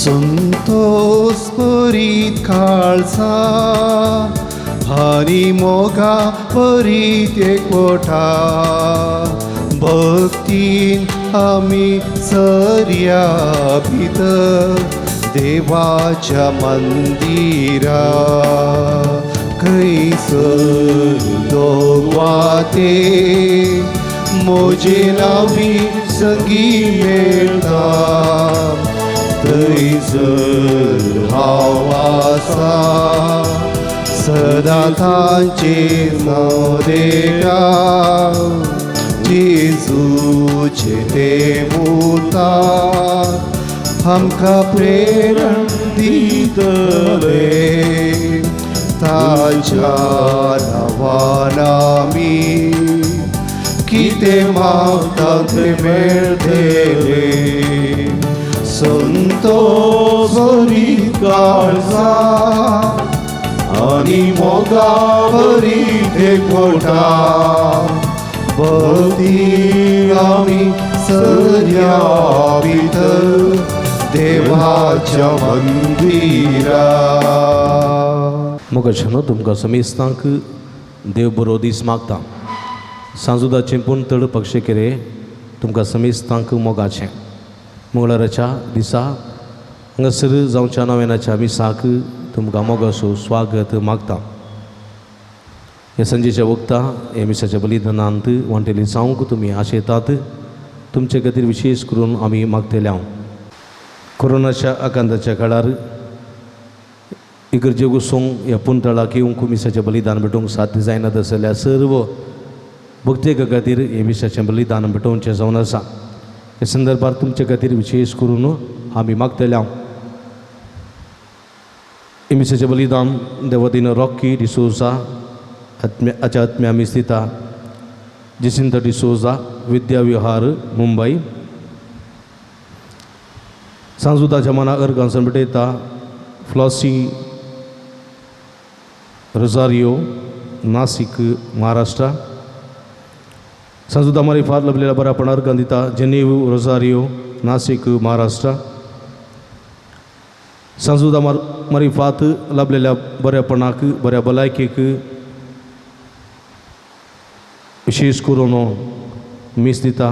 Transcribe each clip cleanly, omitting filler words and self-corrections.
संतोष परीत काळसा आणि मोगा परीत एकवटा भक्तीन आम्ही सर्या भितर देवाच्या मंदिरा खैसर दोगवाते मोजे लावी संगी मेळता थैसर हावासा सदा तांचे नदेगा जेजूचे ते मुता हमका प्रेरण दितले ताच्या नावानामी किते मागता ते मेळटले संतोष परीत काळसा आणि मोगा परीत एकवटा भक्ती आम्ही सर्या भितर देवाच्या मंदिरा. मोगाच्यान तुमकां समेस्तांक देव बरो दीस मागता. सांजुदाचें पूण तड पक्षे केरे तुमकां समेस्तांक मोगाचें. मंगळाराच्या दिसा हांगासर जावच्या नव्यानाच्या मिसाक तुमकां मोगाचो स्वागत मागता. ह्या संजेच्या वक्ता हे मिसाच्या बलिदानांत वंटेली जावंक तुमी आशेतात तुमचे खातीर विशेश करून आमी मागतले. कोरोनाच्या आकांताच्या काळार इगर्जे घुसूंक ह्या पुंतळाक येवंक मिसाचें बलिदान भेटोवंक साध्य जायना जाल्यार सर्व भक्तेका खातीर हे मिसाचें बलिदान भेटोवचें जावन आसा. हे संदर्भात तुमचे खातीर विशेष करून आमी मागतले. हे मिसाचें बलिदान देवतीन रॉकी डिसोजा आत्म्या मिस्तिता जिसिंता डिसोजा विद्या विहार मुंबई सांजुदाच्या मना अर्गांसन भेटयता फ्लॉसी रोजारियो नाशिक महाराष्ट्र. सांजुदा मारिफात लभलेल्या बऱ्यापण अर्गां दिता जेनेव रोजारियो नाशिक महाराष्ट्र. सांजुदा मारिफात लाभलेल्या बऱ्यापणाक बऱ्या भलायकेक विशेष करून मीस दिता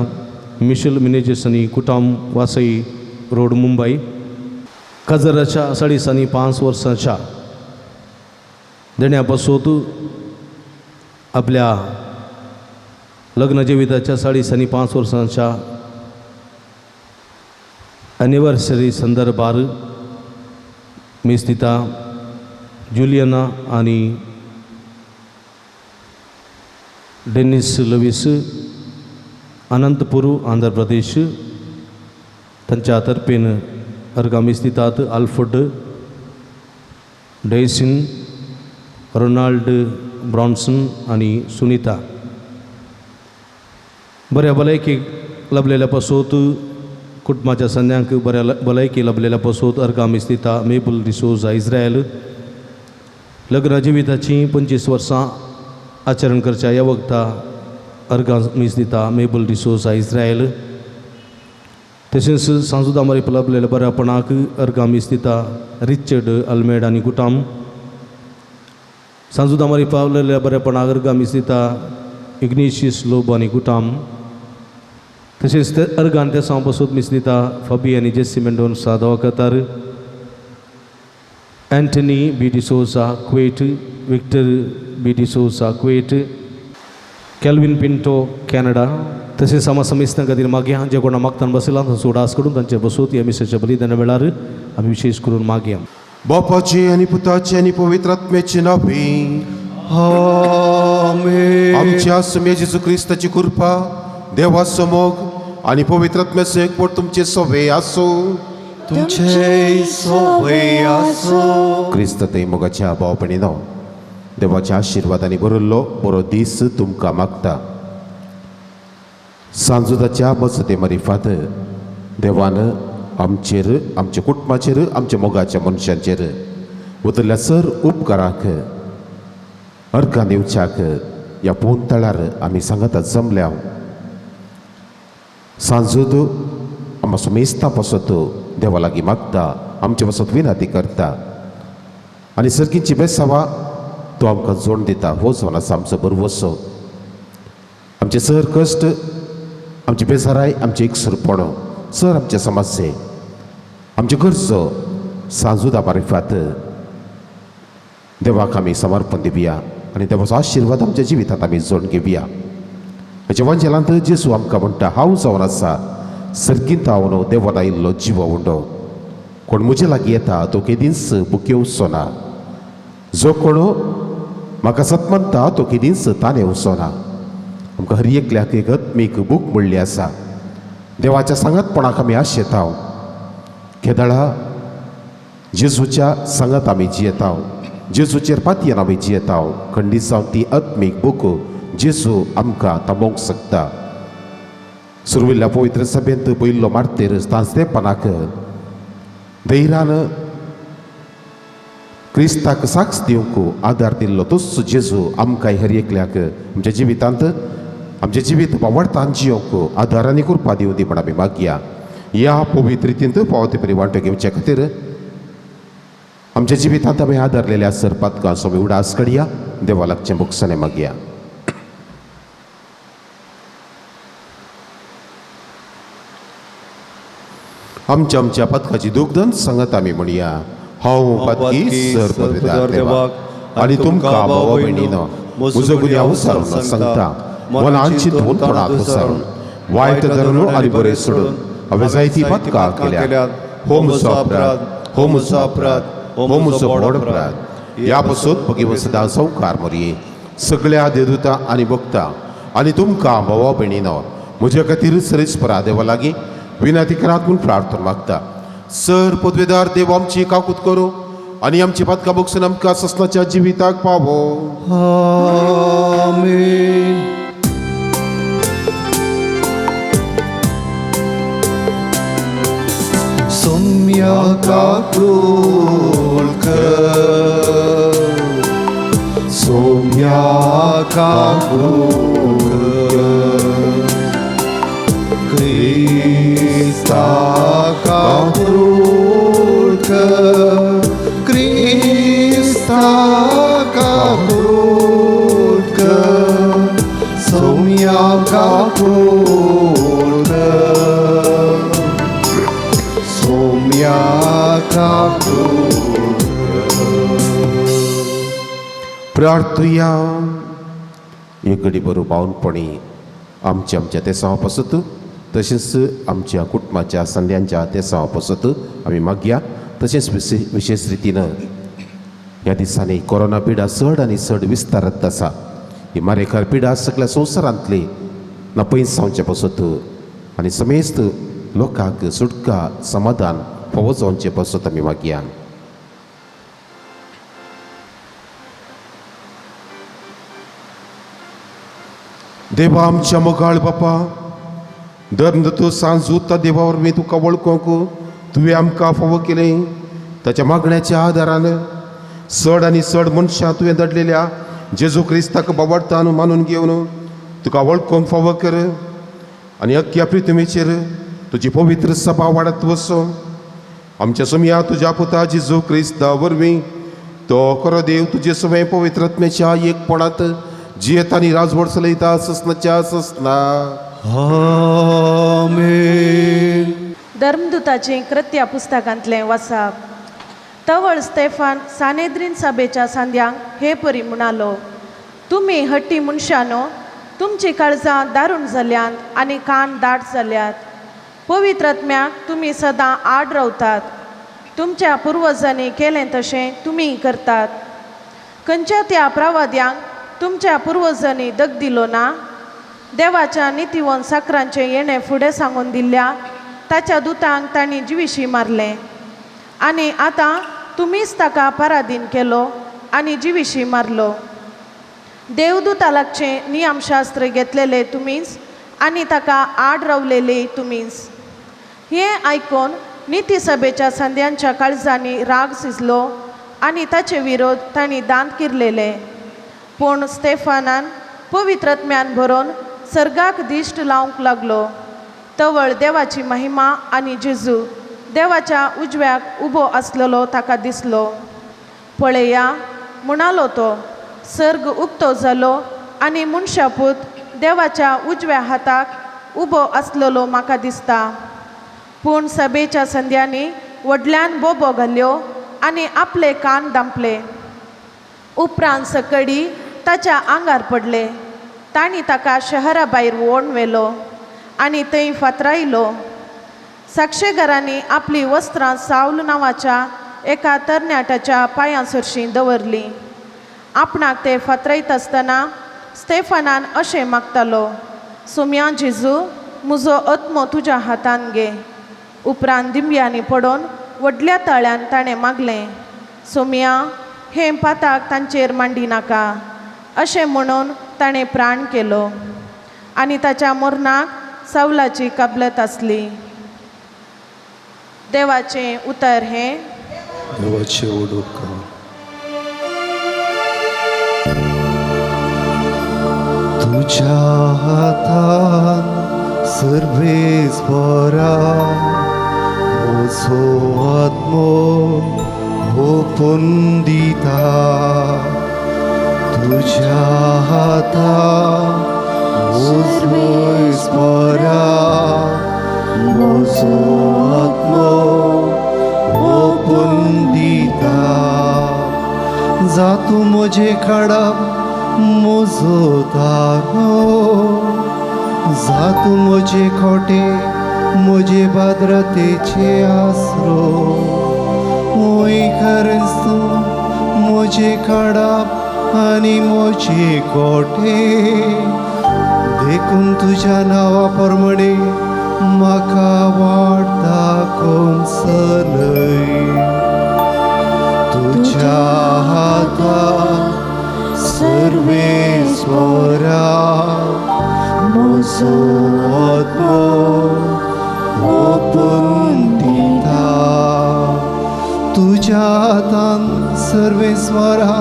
मिशेल मिनेजेसनी कुटाम वासई रोड मुंबई. काजराच्या 5.5 वर्सांच्या देण्यापासून आपल्या लग्न जिविताच्या 5.5 वर्सांच्या ॲनिव्हर्सरी संदर्भात मीस दिता जुलियना आणि डेनिस लविस अनंतपूर आंध्र प्रदेश तांच्या तर्फेन अर्गां मीस दितात आल्फ्रेड डेसिन रोनाल्ड ब्रॉन्सन आणि सुनीता. बऱ्या भलायकेक लाभलेल्या पासोत कुटुंबाच्या सन्यांक बऱ्या भलायकी लाभलेल्या पासोत अर्गां मीस दिता मेबल डिसोजा इस्रायल. लग्न जिविताची 25 वर्सां आचरण करच्या ह्या वक्ता अर्गां मीस दिता मेबल डिसोजा इस्रायल. तशेंच सांजुदा मारीफ लाभलेल्या बऱ्यापणाक अर्गां मीस दिता रिचर्ड अल्मेड आनी कुटाम. सांजुदा मारीफ लाभलेल्या बऱ्यापणाक अर्गां मीस दिता इग्नेशियस लोब आनी कुटाम. तशेंच ते अर्गान त्या सावन पासून मीस दिता फबी आनी जेसी मेंडोन्सा दोवाकतार. एंटनी बी डिसोजा क्वेट, विक्टर बी डिसोजा क्वेट, कॅल्विन पिंटो कॅनडा. तसेच समेस्तां खातीर मागया जे कोणा मागतान बसला तांचो उडास करून तांचे बसोत ह्या मिसाच्या बलिदाना वेळार आमी विशेष करून मागया. बापाचे आणि पुताचे आणि पवित्र आत्म्याचे नावे आमेन. आमच्या आसमे जेजू ख्रिस्ताची कृपा देवाचो मोग आणि पवित्र आत्म्याचो एकवट तुमचे सवे आसो. तुमचे सवे आसो. क्रिस्त ते मोगाच्या भावपणीनो देवाच्या आशिर्वादाने भरिल्लो बरो दीस तुमकां मागता. सांजुदाच्या मजते मरिफात देवान आमचेर, आमच्या कुटुंबाचेर, आमच्या मोगाच्या मनशांचेर उतरल्या सर उपकाराक अर्घां दिवच्याक ह्या पोंतळार आमी सांगात जमल्या. सांजूद आमचो मेस्तां पासत देवा लागीं मागता, आमचे पासत विनंती करता आनी सर्गीची बेसावा तो आमकां जोड दिता. हो जावन आसा आमचो बरवसो. आमचे सर कश्ट, आमची बेजाराय, आमचे एकसुरपण, सर आमचे समस्ये, आमचे गरजो सांजुदा मारिफात देवाक आमी समर्पण दिवया आनी देवाचो आशिर्वाद आमच्या जिवितांत आमी जोडून घेवया. हेच्या वंजेलांत जेजू आमकां म्हणटा, हांव जावन आसा सर्गींत हांव देवान आयिल्लो जिवो उंडो. कोण म्हजे लागीं येता तो केदींच बुके उसोना. जो कोण म्हाका सत म्हणटा तो केदींच ताणें उसोना. आमकां हर एकल्याक एक आत्मीक बूक म्हणली आसा. देवाच्या सांगतपणाक आमी आशेता. केदळा जेजूच्या सांगत आमी जियेता. जेजूचेर पातयेन आमी जियेता. खंडीत जावन ती आत्मीक बूक जेजू आमकां थांबोवंक शकता. सुरविल्ल्या पवित्र सभेंत पयलो मार्तेर स्तेफानाक धैर्यान क्रिस्ताक साक्ष दिवंक आदार दिल्लो तोच जेजू आमकां हर एकल्याक आमच्या जिवितांत, आमचें जिवीत वावडतान जियोंक आदार आनी कृपा दिवं दी म्हण आमी मागया. ह्या पवित्र रितींत पावते परी वांटो घेवचे खातीर आमच्या जिवितांत आमी आदारलेल्या सरपातकां आमी उडास काडया. देवा लागचें मुखाने मागया. आमच्या आमच्या पदकाची दुगदंत सांगत आमी म्हणया, हांव पदकी सर पदवीदार देवाक आनी तुमकां भाव भयणीनो म्हजो गुन्यांव विसारून सांगता. मनांची धोनपणाक विसारून वायट धरून आनी बरें सोडून हांवें जायतीं पदकां केल्यात. हो म्हजो अपराध, हो म्हजो अपराध, हो म्हजो व्हड अपराध. ह्या पासून भगिनी सदां संवकार मरये. सगळ्या देदूतां आनी भक्तां आनी तुमकां भावा भयणीनो म्हजे खातीर सरीसपरा देवा लागीं विनंती करात म्हूण प्रार्थना मागता. सर पदवेदार देव आमची काकूत करो आनी आमची पदकां बगसून आमकां ससनाच्या जिविताक पावो. आमीन. सौम्या काकुलकर, सौम्या काकुलकर, क्रिस्ता काकुलकर, क्रिस्ता काकुलकर, सौम्या काकुलकर, सौम्या प्रार्थुया. एक घडी बरो पावनपणी आमच्या आमच्या तेसावा पासत तशेंच आमच्या कुटुंबाच्या संध्यांच्या तेसावा पासत आमी मागया. तशेंच विशेष रितीन ह्या दिसांनी कोरोना पिडा चड आनी चड विस्तारत आसा. ही मारेकार पिडा सगळ्या संवसारांतली नपयस जावचे पासत आनी समेस्त लोकांक सुटका समाधान फावो जावचे पासत आमी मागया. देवा आमच्या मोगाळ बापा, दर तूं सांजूता देवा वरवीं तुका वळखूंक तुवें आमकां फावो केलें. ताच्या मागण्याच्या आदारान चड आनी चड मनशां तुवें धाडलेल्या जेजू क्रिस्ताक बावडतान मानून घेवन तुका वळखूंक फावो कर आनी अख्ख्या पृथ्वीचेर तुजी पवित्र सभा वाडत वचो. आमच्या सुमया तुज्या पुता जेजू क्रिस्ता वरवीं तो खरो देव तुजे सगळे पवित्रत्मेच्या एकपणांत जियेत आनी राजवट चलयता ससनाच्या ससना. आमीन. धर्मदूताचें कृत्या पुस्तकांतलें वाचप. तवळ स्तेफान सानेद्रीन सभेच्या सांद्यांक हे परी म्हणालो, तुमी हट्टी मनशानो, तुमची काळजां दारूण जाल्यात आनी कान दाट जाल्यात. पवित्रात्म्याक तुमी सदां आड रावतात. तुमच्या पुर्वजांनी केलें तशें तुमी करतात. खंयच्या त्या प्रवाद्यांक तुमच्या पुर्वजांनी दग दिलो ना? देवाच्या नितीवन साकरांचें येणें फुडें सांगून दिल्ल्या ताच्या दुतांक तांणी जिविशी मारलें. आनी आतां तुमीच ताका पराधीन केलो. आनी जिविशी मारलो. देवदूता लागचे नियमशास्त्र घेतलेले तुमीच आनी ताका आड रावलेले तुमीच. हे आयकून निती सभेच्या संद्यांच्या काळजांनी राग शिजलो आनी ताचे विरोध तांणी दांत किरलेले. पूण स्तेफानान पवित्रत्म्यान भरून सर्गाक दिश्ट लावंक लागलो. तवळ देवाची महिमा आनी जेजू देवाच्या उजव्याक उबो आसलेलो ताका दिसलो. पळया म्हणालो तो, सर्ग उक्तो जालो आनी मनशापूत देवाच्या उजव्या हाताक उबो आसलेलो म्हाका दिसता. पूण सभेच्या संद्यांनी व्हडल्यान बोबो घाल्यो आनी आपले कान दांपले. उपरांत सकडी ताच्या आंगार पडले. तांणी ताका शहरा भायर व्होवन व्हेलो आनी थंय फातरायलो. साक्षेगारांनी आपली वस्त्रां सावल नांवाच्या एका तरणाट्याच्या पांयां सरशीं दवरलीं. आपणाक ते फातरायत आसतना स्तेफानान अशें मागतालो, सुम्या जेजू, म्हजो आत्मो तुज्या हातान घे. उपरांत दिंब्यांनी पडोवन व्हडल्या ताळ्यान ताणें मागलें, सुम्या, हें पाताक तांचेर मांडी नाका. अशें म्हणून ताणें प्राण केलो आनी ताच्या मरणाक सावलाची काबलत आसली. देवाचें उतर हें. देवाचे उडोवकार. तुझ्या हातान सर्वेस बरा, म्हजो आत्मो ओपून दिता. तुझ्या हातान सर्वेस बरा, म्हजो आत्मो ओपून दिता. जा तूं म्हजे काडप म्हजो दारो, जा तूं म्हजे खोटे, म्हजे बाद्रतेचे आसरो. ओय खरेंच तूं म्हजे काडप आनी म्हजे खोटे. देखून तुज्या नांवा प्रमाणे म्हाका वाडटा कोंसलय. तुज्या हातान सर्वेस्वरा, म्हजो आत्मो ओपून दिता. तुज्या हातान सर्वेस्वरा,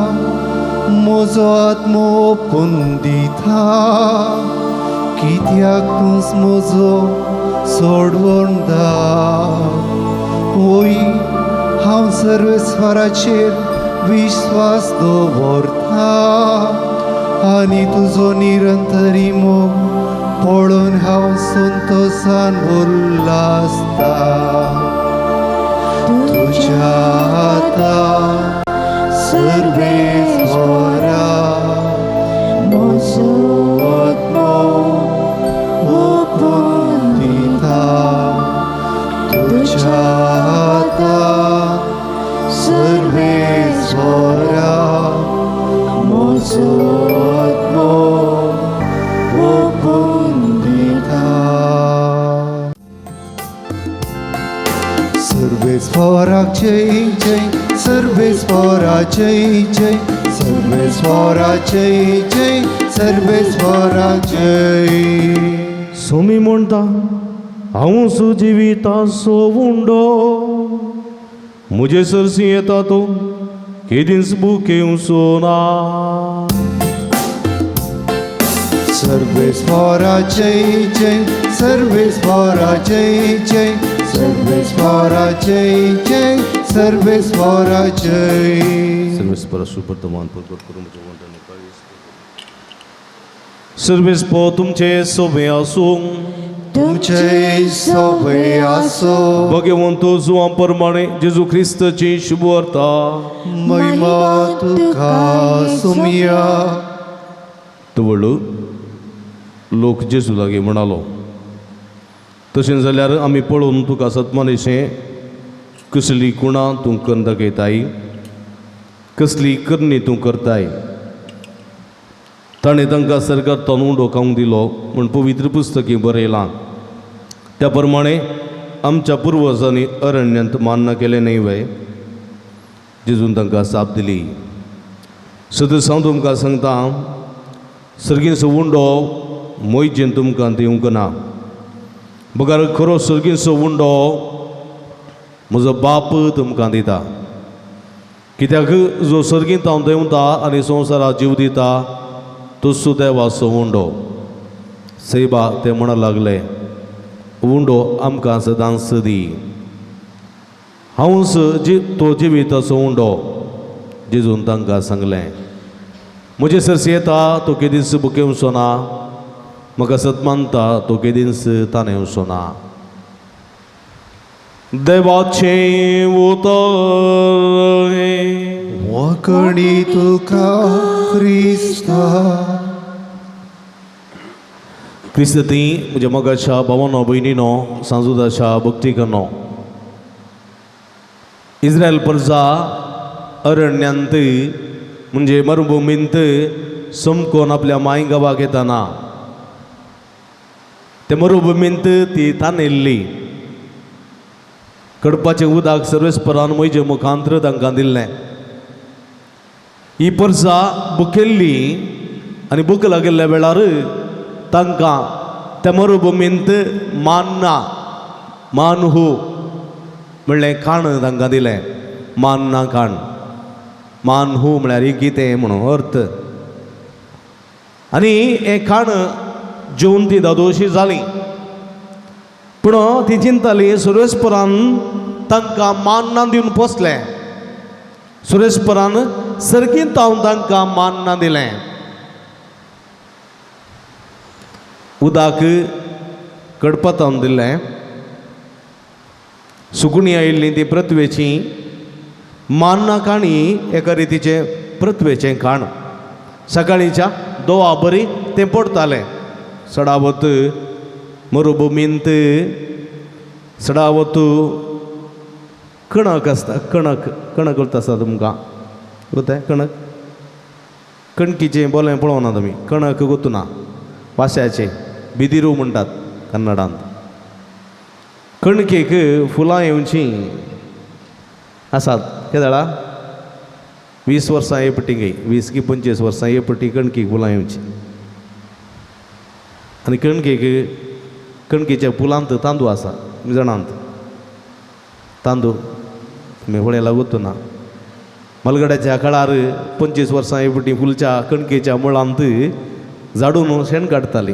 म्हजो आत्मो ओपून दिता. कित्याक तूंच म्हजो सोडवणदा. ओय हांव सर्वेस्वराचेर विश्वास दवरता आनी तुजो निरंतरी मोग पळोवन हांव संतोशान उल्हासता. तुज्या हातान सर्वेस्वरा, म्हजो आत्मो ओपून दिता. तुज्या हातान सर्वेस्वरा, म्हजो आत्मो ओपून दिता. सर्वेस्वराक जय जय, सर्वेस्वरा जय जय, सर्वेस्वरा जय जय, सर्वेस्वरा जय. सोमी म्हणटा, हांव सुजिविता सोवुंडो, मुझे सरसी येता तो केदींच बुकेव सोना. सर्वेस्वरा जय जय, सर्वेस्वरा जय जय, सर्वेस्वरा जय जय, सर्वेस्वरा जय. सर्वेस्पर सुवर्तमान प्रकट करून म्हज्या वंदने सर्वेस्पो तुमचे सोबे आसूं. तुमचे सोबे आसो. भगवंतो जुआ प्रमाणे जेजू ख्रिस्ताची शुभ वार्ता. महिमा तुका सुमिया. तवळ लोक जेजू लागी म्हणालो, तशें जाल्यार आमी पळोवन तुका सतमानेशें कसली गुणां तूं करून दाखयताय, कसली करणी तूं करताय. ताणें तांकां सर्गार तांदूळ डोकावंक दिलो म्हूण पवित्र पुस्तकी बरयलां. त्या प्रमाणे आमच्या पुर्वजांनी अरण्यांत मान्य केलें न्हय वय. जेजून तांकां साप दिली, सदस हांव तुमकां सांगता सर्गीचो उंडो मोयजेन तुमकां दिवंक ना बगर खरो सर्गीचो उंडो म्हजो बाप तुमकां दिता कित्याक जो सर्गींत हांव देंवता आनी संवसाराक जीव दिता तोच देवाचो उंडो सैबा ते म्हणूंक लागले उंडो आमकां सदांच दी हांवच तो जिविताचो उंडो जेजून तांकां सांगलें म्हजे सरसी येता तो केदीस बुकेवचो ना म्हाका सत मानता तो केदीस ताणेवचो ना देवाचें उतर वखणी तुका क्रिस्ता क्रिस्ती म्हज्या मोगाच्या भावांनो भयणीनो सांजुदाच्या भक्तीकनो इस्रायल प्रजा अरण्यांत म्हणजे मरुभुमींत समकोन आपल्या माय गांवाक येताना ते मरुभुमींत ती तानेल्ली कडपाचें उदक सर्वेस्परान म्हज्या मुखांतर तांकां दिल्लें ही प्रजा भुकेल्ली आनी भूक लागिल्ल्या वेळार तांकां त्या मरुभुमींत मान्ना मानहू म्हणलें खाण तांकां दिलें मान्ना खाण मानहू म्हळ्यार ही कितें म्हणून अर्थ आनी हें खाण जेवन ती दादोशी जाली पूण ती चिंताली सुरेस्परान तांकां मान्ना दिवन पोसलें सुरेस्परान सर्गींत हांव तांकां मान्ना दिलें उदक कडपतान दिल्लें सुकणी आयिल्ली ती प्रथवेची मान्ना खाणी एका रितीचें प्रथवेचें खाण सकाळीच्या दोआ बरी तें पडतालें सडावत मरुभुमींत सडावत कणक आसता कणक कणक उरता आसता तुमकां उरता कणक कणकीचें बोलें पळोवना तुमी कणक गुतना वाश्याचें बिदिरू म्हणटात कन्नडांत कणकेक फुलां येवची आसात केदाळा 20 वर्सां ये पट्टी 20 की 25 वर्सां ये पट्टी कणकेक फुलां येवची आनी कणकेक कणकेच्या फुलांत तांदूळ आसा जाणांत तांदूळ तुमी पळयला गुतना मलगड्याच्या काळार 25 वर्सां ये पट्टी फुलच्या कणकेच्या मुळांत झाडून शेण काडटाली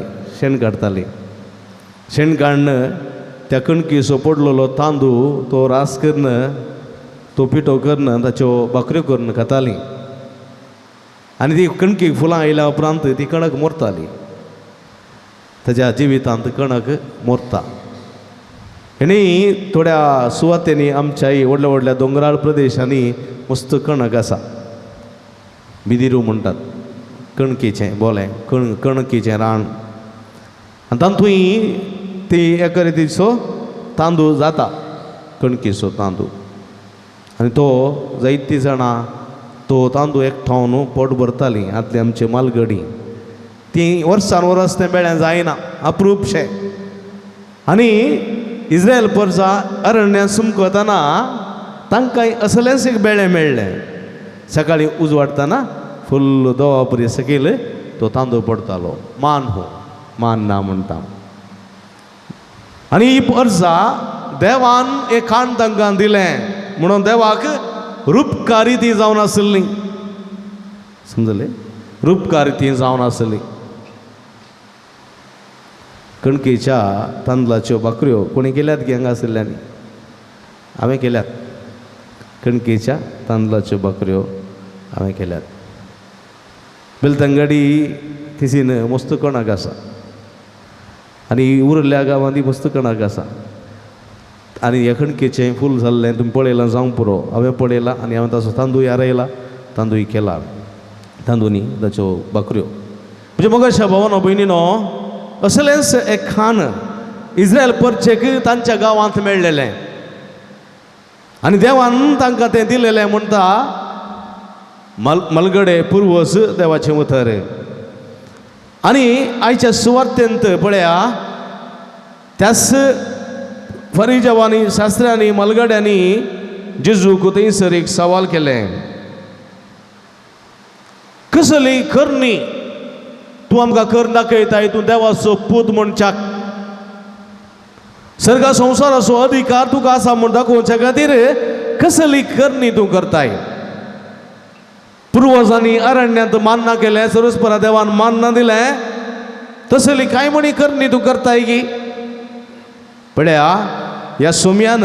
शेण काडन त्या कणकेचो पडलेलो तांदूळ तो रास करन तो पिठो करन ताच्यो भाकऱ्यो करून खाताली आनी ती कणकेक फुलां आयल्या उपरांत ती कणक मोरताली ताच्या जिवितांत कणक मोरता आनी थोड्या सुवातेनी आमच्याय व्हडल्या व्हडल्या दोंगराळ प्रदेशांनी मस्त कणक आसा बिदिरू म्हणटात कणकेचें बोलें कणकेचें रान आनी तातूंय ती एका रितीचो तांदूळ जाता कणकेचो तांदूळ आनी तो जायतीं जाणां तो तांदूळ एकठांवन पोट भरतालीं आदली आमची मालगडी ती वर्सान वर्स तें बेळें जायना अप्रूपशें आनी इस्रायल प्रजा अरण्यात सुमकतना तांकांय असलेंच एक बेळें मेळ्ळें सकाळीं उजवाडटना फुल्ल दोवा परी सकयल तो तांदूळ पडतालो मान्ना म्हणटा आनी ही प्रजा देवान एक खाण तांकां दिलें म्हणून देवाक रूपकारी ती जावन आसली समजलें रूपकारी ती जावन आसली कणकेच्या तांदळाच्यो भाकऱ्यो कोणी केल्यात गी हांगा आशिल्ल्यांनी हांवें केल्यात कणकेच्या तांदळाच्यो भाकऱ्यो हांवें केल्यात बेलतंगडी थिसीन मस्त कणक आसा आनी उरल्या गांवांनी मस्त कणक आसा आनी ह्या कणकेचें फूल जाल्लें तुमी पळयलां जावं पुरो हांवें पळयलां आनी हांवें ताचो तांदूळ आरयला तांदूळ केला तांदूळनी ताच्यो भाकऱ्यो म्हणजे मोगाच्या भावानो भयणीनो असलेंच एक खाण इस्रायल परचेक तांच्या गांवांत मेळ्ळेलें आनी देवान तांकां तें दिलेलें म्हणटा मलगडे पुर्वस देवाचें उतर आनी आयच्या सुवातेंत पळया त्याच फरिजावांनी शास्त्रांनी मलगड्यांनी जेजूक थंयसर एक सवाल केलें कसली करणी तूं आमकां कर दाखयताय. तूं देवाचो पूत मनशाक सर्गा संवसाराचो अधिकार तुका आसा म्हूण दाखोवच्या खातीर कसली करणी तूं करताय. पुर्वजांनी अरण्यांत मान्ना केलें, सर्वेस्परा देवान मान्ना दिलें, तसली कांय म्हणी करणी तूं करताय की. पळया ह्या सोम्यान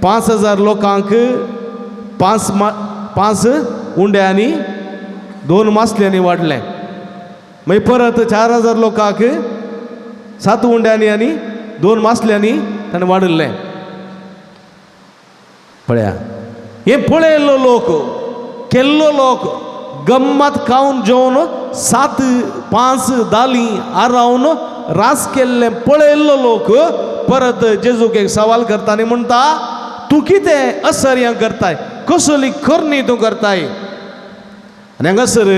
5,000 लोकांक 5 उंड्यांनी 2 मासल्यांनी वाडलें. मागीर परत 4,000 लोकांक 7 उंड्यांनी आनी 2 मासल्यांनी ताणें वाडयल्लें. पळया हे पळयल्लो लोक, केल्लो लोक गम्मत खावन जेवन 7-5 दाली आरावन रास केल्ले पळयल्लो लोक परत जेजूक एक सवाल करता आनी म्हणटा तूं कितें असर करताय, कसली करणी तूं करताय. आनी हांगासर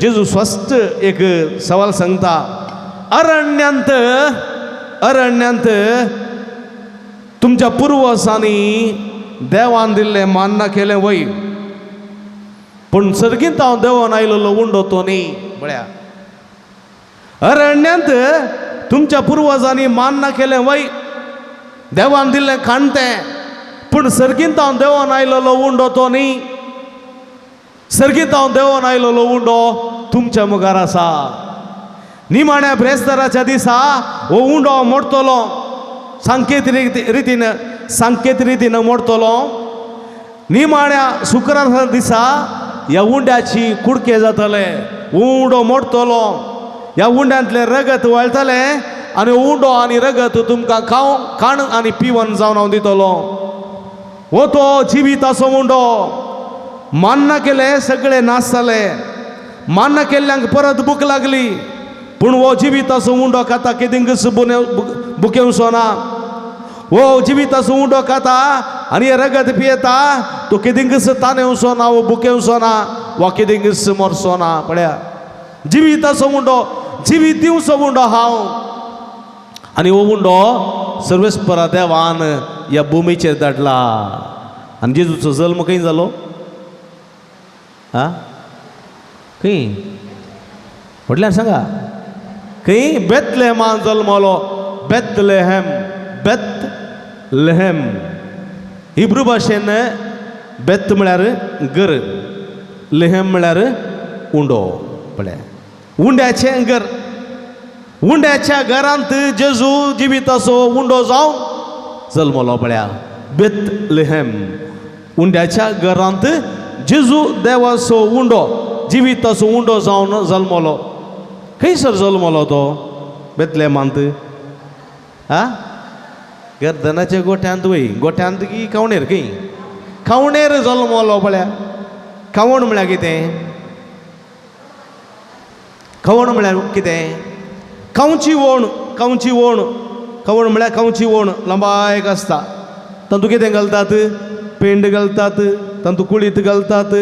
जेजू स्पश्ट एक सवाल सांगता. अरण्यांत तुमच्या पुर्वजांनी देवान दिल्लें मान्ना केलें वय, पूण सर्गींत हांव देवान आयिल्लो उंडो तो न्ही. पळया अरण्यांत तुमच्या पुर्वजांनी मान्ना केलें वय, देवान दिल्लें खाणटें, पूण सर्गींत हांव देवान आयिल्लो उंडो तो न्ही. सर्गींत हांव देवान आयिल्लो उंडो तुमच्या मुखार आसा. निमाण्या ब्रेस्ताराच्या दिसा हो उंडो मोडटलो, सांकेत रितीन मोडटलो. निमाण्या शुक्रारा दिसा ह्या उंड्याची कुडके जातले, उंडो मोडटलो, ह्या उंड्यांतले रगत वळटलें आनी उंडो आनी रगत तुमकां खाण आनी पिवन जावन हांव दितलो. हो तो जिवीत असो उंडो. मान्ना केलें सगळे नास जाले, मान्ना केल्ल्यांक परत भूक लागली, पूण हो जिवीताचो उंडो खाता केदिंगस बुकेवचो ना. हो जिवीताचो उंडो खाता आनी रगत पियेता तो केदिंगस तानेवचो ना, वो बुकेवचो ना, वा केदिंगस मरचो ना. पळया जिवीताचो उंडो, जिवीत दिवचो उंडो हांव. आनी हो उंडो सर्वेस्परा देवान ह्या भुमीचेर धाडला. आनी जेजूचो जल्म खंय जालो? खंय म्हटल्यार सांगा. खंय? बेतलेहमान जल्मलो. बेतलेहेम हिब्रू भाशेन बेत म्हळ्यार घर, लेहेम म्हळ्यार उंडो. पळया उंड्याचें घर, उंड्याच्या घरांत जेजू जिविताचो उंडो जावन जल्मलो. पळया बेतलेहेम, उंड्याच्या घरांत जेजू देवाचो उंडो, जिविताचो उंडो जावन जल्मलो. खंयसर जल्मलो तो? बेतलेहमांत. गर्दनाच्या गोठ्यांत वय, गोठ्यांत की कावणेर? खंय? कावणेर जल्मलो. पळया कावण म्हळ्यार कितें? कावण म्हळ्यार कितें? कावची वोण. कावण म्हळ्यार कावची वोण लंबायक आसता. तातूंत कितें घालतात? पेंड घालतात, तातूंत कुळीत घालतात,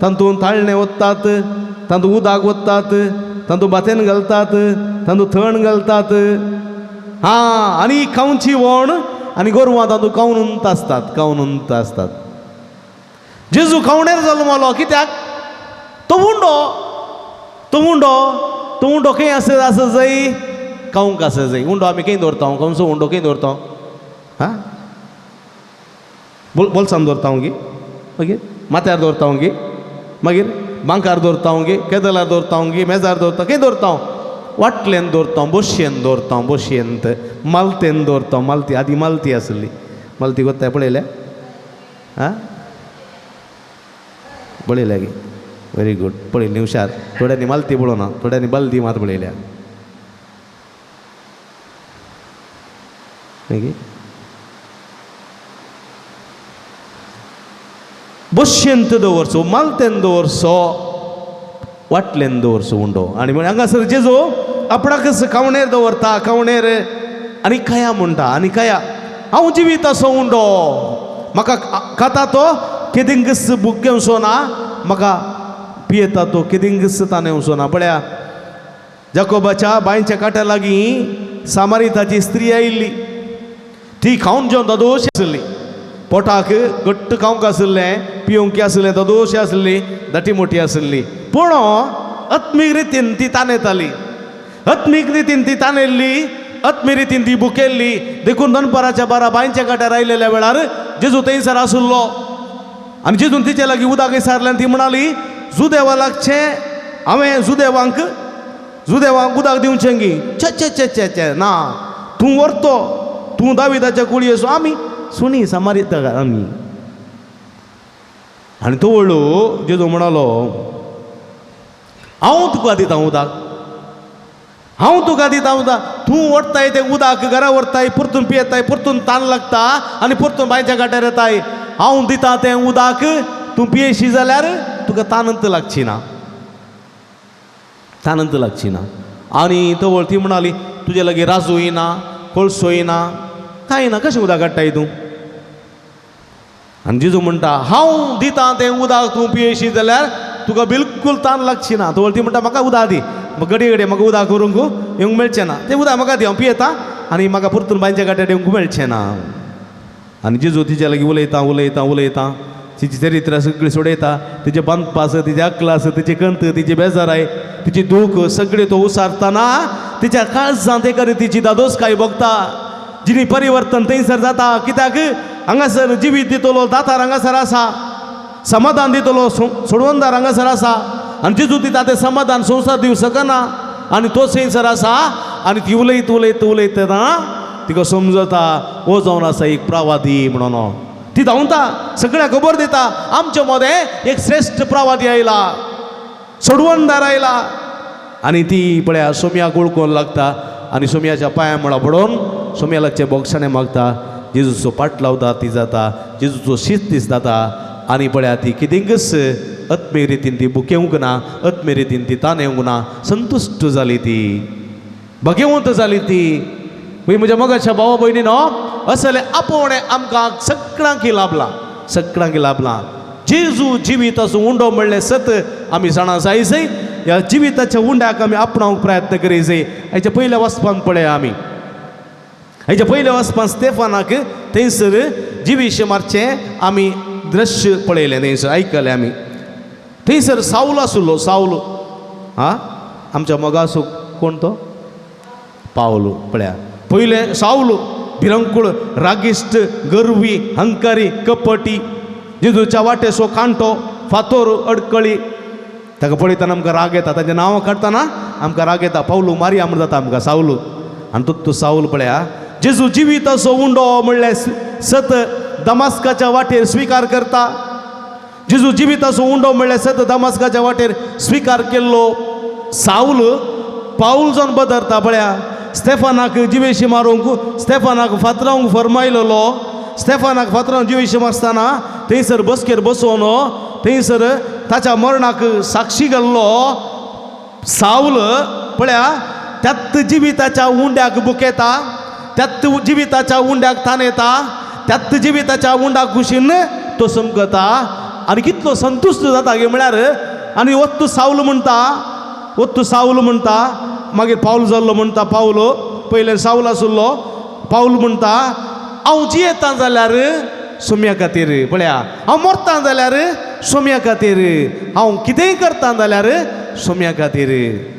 तातूंत ताळणे ओततात, तातूंत उदक ओततात, तातूंत भातेन घालतात, तातूंत थंड घालतात. आनी कावची वोण आनी गोरवां तातूंत कावन आसतात. जेजू कावणेर जल्मलो. कित्याक? तो उंडो खंय आसा जाय? कावंक आसा जाय. उंडो आमी खंय दवरता? कावचो उंडो खंय दवरता? बोल्सान दवरता गी, मागीर माथ्यार दवरता गी, मागीर बांकार दवरता गी, केदलार दवरता गी, मेजार दवरता. खंय दवरता? वाटलेन दवरता, बशयेंत, मालतेन दवरता. मालती आदी मालती आसली. मालती कोत्ताय पळयल्या? पळयल्या गे. Very good. पळयली हुशार. थोड्यांनी मालती पळोवना, थोड्यांनी बल्दी मात पळयल्या. बशयेंत दवरचो, मालतेन दवरचो, वाटलेन दवरचो उंडो. आनी म्हण हांगासर जेजू आपणाकच कावणेर दवरता. कावणेर आनी काया म्हणटा. आनी काया हांव जिविताचो उंडो. म्हाका खाता तो केदिंगस बुकेवचो ना, म्हाका पियेता तो केदिंगस तानेवचो ना. पळया जाकोबाच्या बांयच्या काट्या लागीं सामारिताची स्त्री आयिल्ली. ती खावन जेवन दोदोश आसली. पोटाक घट्ट खावंक आसलें, पिवंक आसलें, दोदोश आसली, दाटी मोठी आसली. पूण आत्मीक रितीन ती ताणयताली, आत्मीक रितीन ती ताणयल्ली, आत्मीक रितीन ती बुकेल्ली. देखून दनपाराच्या 12 बांयच्या काट्यार आयलेल्या वेळार जेजू थंयसर आसुल्लो आनी जेजून तिचे लागीं उदक विचारलें आनी ती म्हणाली, जुदेवा लागचें, हांवें जुदेवांक उदक दिवचें गी. चे ना, तूं व्हरतो, तूं दाविदाच्या कुळी असो, आमी सुणी सामारीत आमी. आनी तो वळू जेजू म्हणालो, हांव तुका दिता उदक, हांव तुका दिता उदक. तूं व्हरताय तें उदक घरा व्हरताय, परतून पियेताय, परतून ताण लागता आनी परतून बांयच्या काट्यार येताय. हांव दिता तें उदक तूं पियेशी जाल्यार तुका ताणंत लागची ना, ताणंत लागची ना. आनी तो वळ ती म्हणाली, तुजे लागीं राजूय ना, कोळसोय ना, कांय ना, कशें उदक काडटाय तूं? आनी जेजू म्हणटा, हांव दिता तें उदक तूं पियेशी जाल्यार तुका बिलकूल ताण लागची ना. तो वळ ती म्हणटा, म्हाका उदक दी, घडये घडये म्हाका उदक करूंक येवंक मेळचें ना. तें उदक म्हाका दी, हांव पियेतां आनी म्हाका परतून बांयच्या काट्यार येवंक मेळचें ना. आनी जेजू तिच्या लागीं उलयता, तिची चरित्र सगळी सोडयता, तिचे बांदपास, तिचे अक्लास, तिचे कंत, तिची बेजाराय, तिची दूख सगळी तो उसारतना तिच्या काळजांत एका रितीची दादोसकाय भोगता, जिनी परिवर्तन थंयसर जाता. कित्याक हांगासर जिवीत दितलो दातार हांगासर आसा, समाधान दितलो सोडवणदार हांगासर आसा. आनी जेजू दिता तें समाधान संवसार दिवंक शकना आनी तो थंयसर आसा. आनी ती उलयतना तिका समजता हो जावन आसा एक प्रवादी म्हणून. ती धांवता, सगळ्या खबर दिता, आमचे मदें एक श्रेष्ठ प्रवादी आयला, सोडवणदार आयला. आनी ती पळया सोम्याक वळखूंक लागता आनी सोम्याच्या पांयां मुळा पडोवन सोम्या लागचे बोगसाणें मागता. जेजूचो पाट लावता, ती जाता, जेजूचो शीत जाता. आनी पळया ती कितेंकच आत्मे रितीन ती बुकेवंक ना, आत्मे रितीन ती ताणेवंक ना, संतुश्ट जाली ती, भगेवंत जाली ती. म्हज्या मगाच्या भावा भयणीनो, असले आपोवणें आमकां सगळ्यांक लाभलां. जेजू जिवीत असो उंडो म्हणलें सत आमी जाणा जायसय. ह्या जिविताच्या उंड्याक आमी आपणावंक प्रयत्न करीसय. हेच्या पयल्या वचपान पळया आमी, हेच्या पयल्या वचपान स्तेफानाक थंयसर जिवीशमारचें आमी दृश्य पळयलें, थंयसर आयकलें आमी. थंयसर साऊल आसुल्लो, साऊल आमच्या मोगाचो कोण तो? पावलो. पळया पयलें साऊल भिरंकूळ, रागिश्ट, गर्वी, हंकारी, कपटी, जेजूच्या वाटेसो कांटो, फातोर, अडकळी. ताका पळयतना आमकां राग येता, ताचें नांव काडटना आमकां राग येता. पावलो मारया म्हण जाता आमकां साऊल. आनी तो साऊल पळया जेजू जिवीत असो उंडो म्हणल्यार सत दमास्काच्या वाटेर स्विकार करता. जेजू जिवीत असो उंडो म्हणल्यार सत दमास्काच्या वाटेर स्विकार केल्लो साऊल पाऊल जावन बदरता. पळया स्तेफानाक जिवेशी मारूंक, स्तेफानाक फातरावंक फरमायलेलो. स्तेफानाक फातरावन जिवेशी मारतना थंयसर बसकेर बसोवन थंयसर ताच्या मरणाक साक्षी घाल्लो साऊल. पळया त्यात जिविताच्या उंड्याक बुकेता, त्यात जिविताच्या उंड्याक ताणयता, त्यात जिविताच्या उंड्याक कुशीन तो समकता. आनी कितलो संतुश्ट जाता गे म्हळ्यार. आनी वत्तू साऊल म्हणटा, मागीर पाऊल जाल्लो म्हणटा. पाऊल पयले साऊल आसुल्लो. पाऊल म्हणटा, हांव जियेता जाल्यार सोम्या खातीर, पळया हांव मरता जाल्यार सोम्या खातीर, हांव कितेंय करता जाल्यार सोम्या खातीर.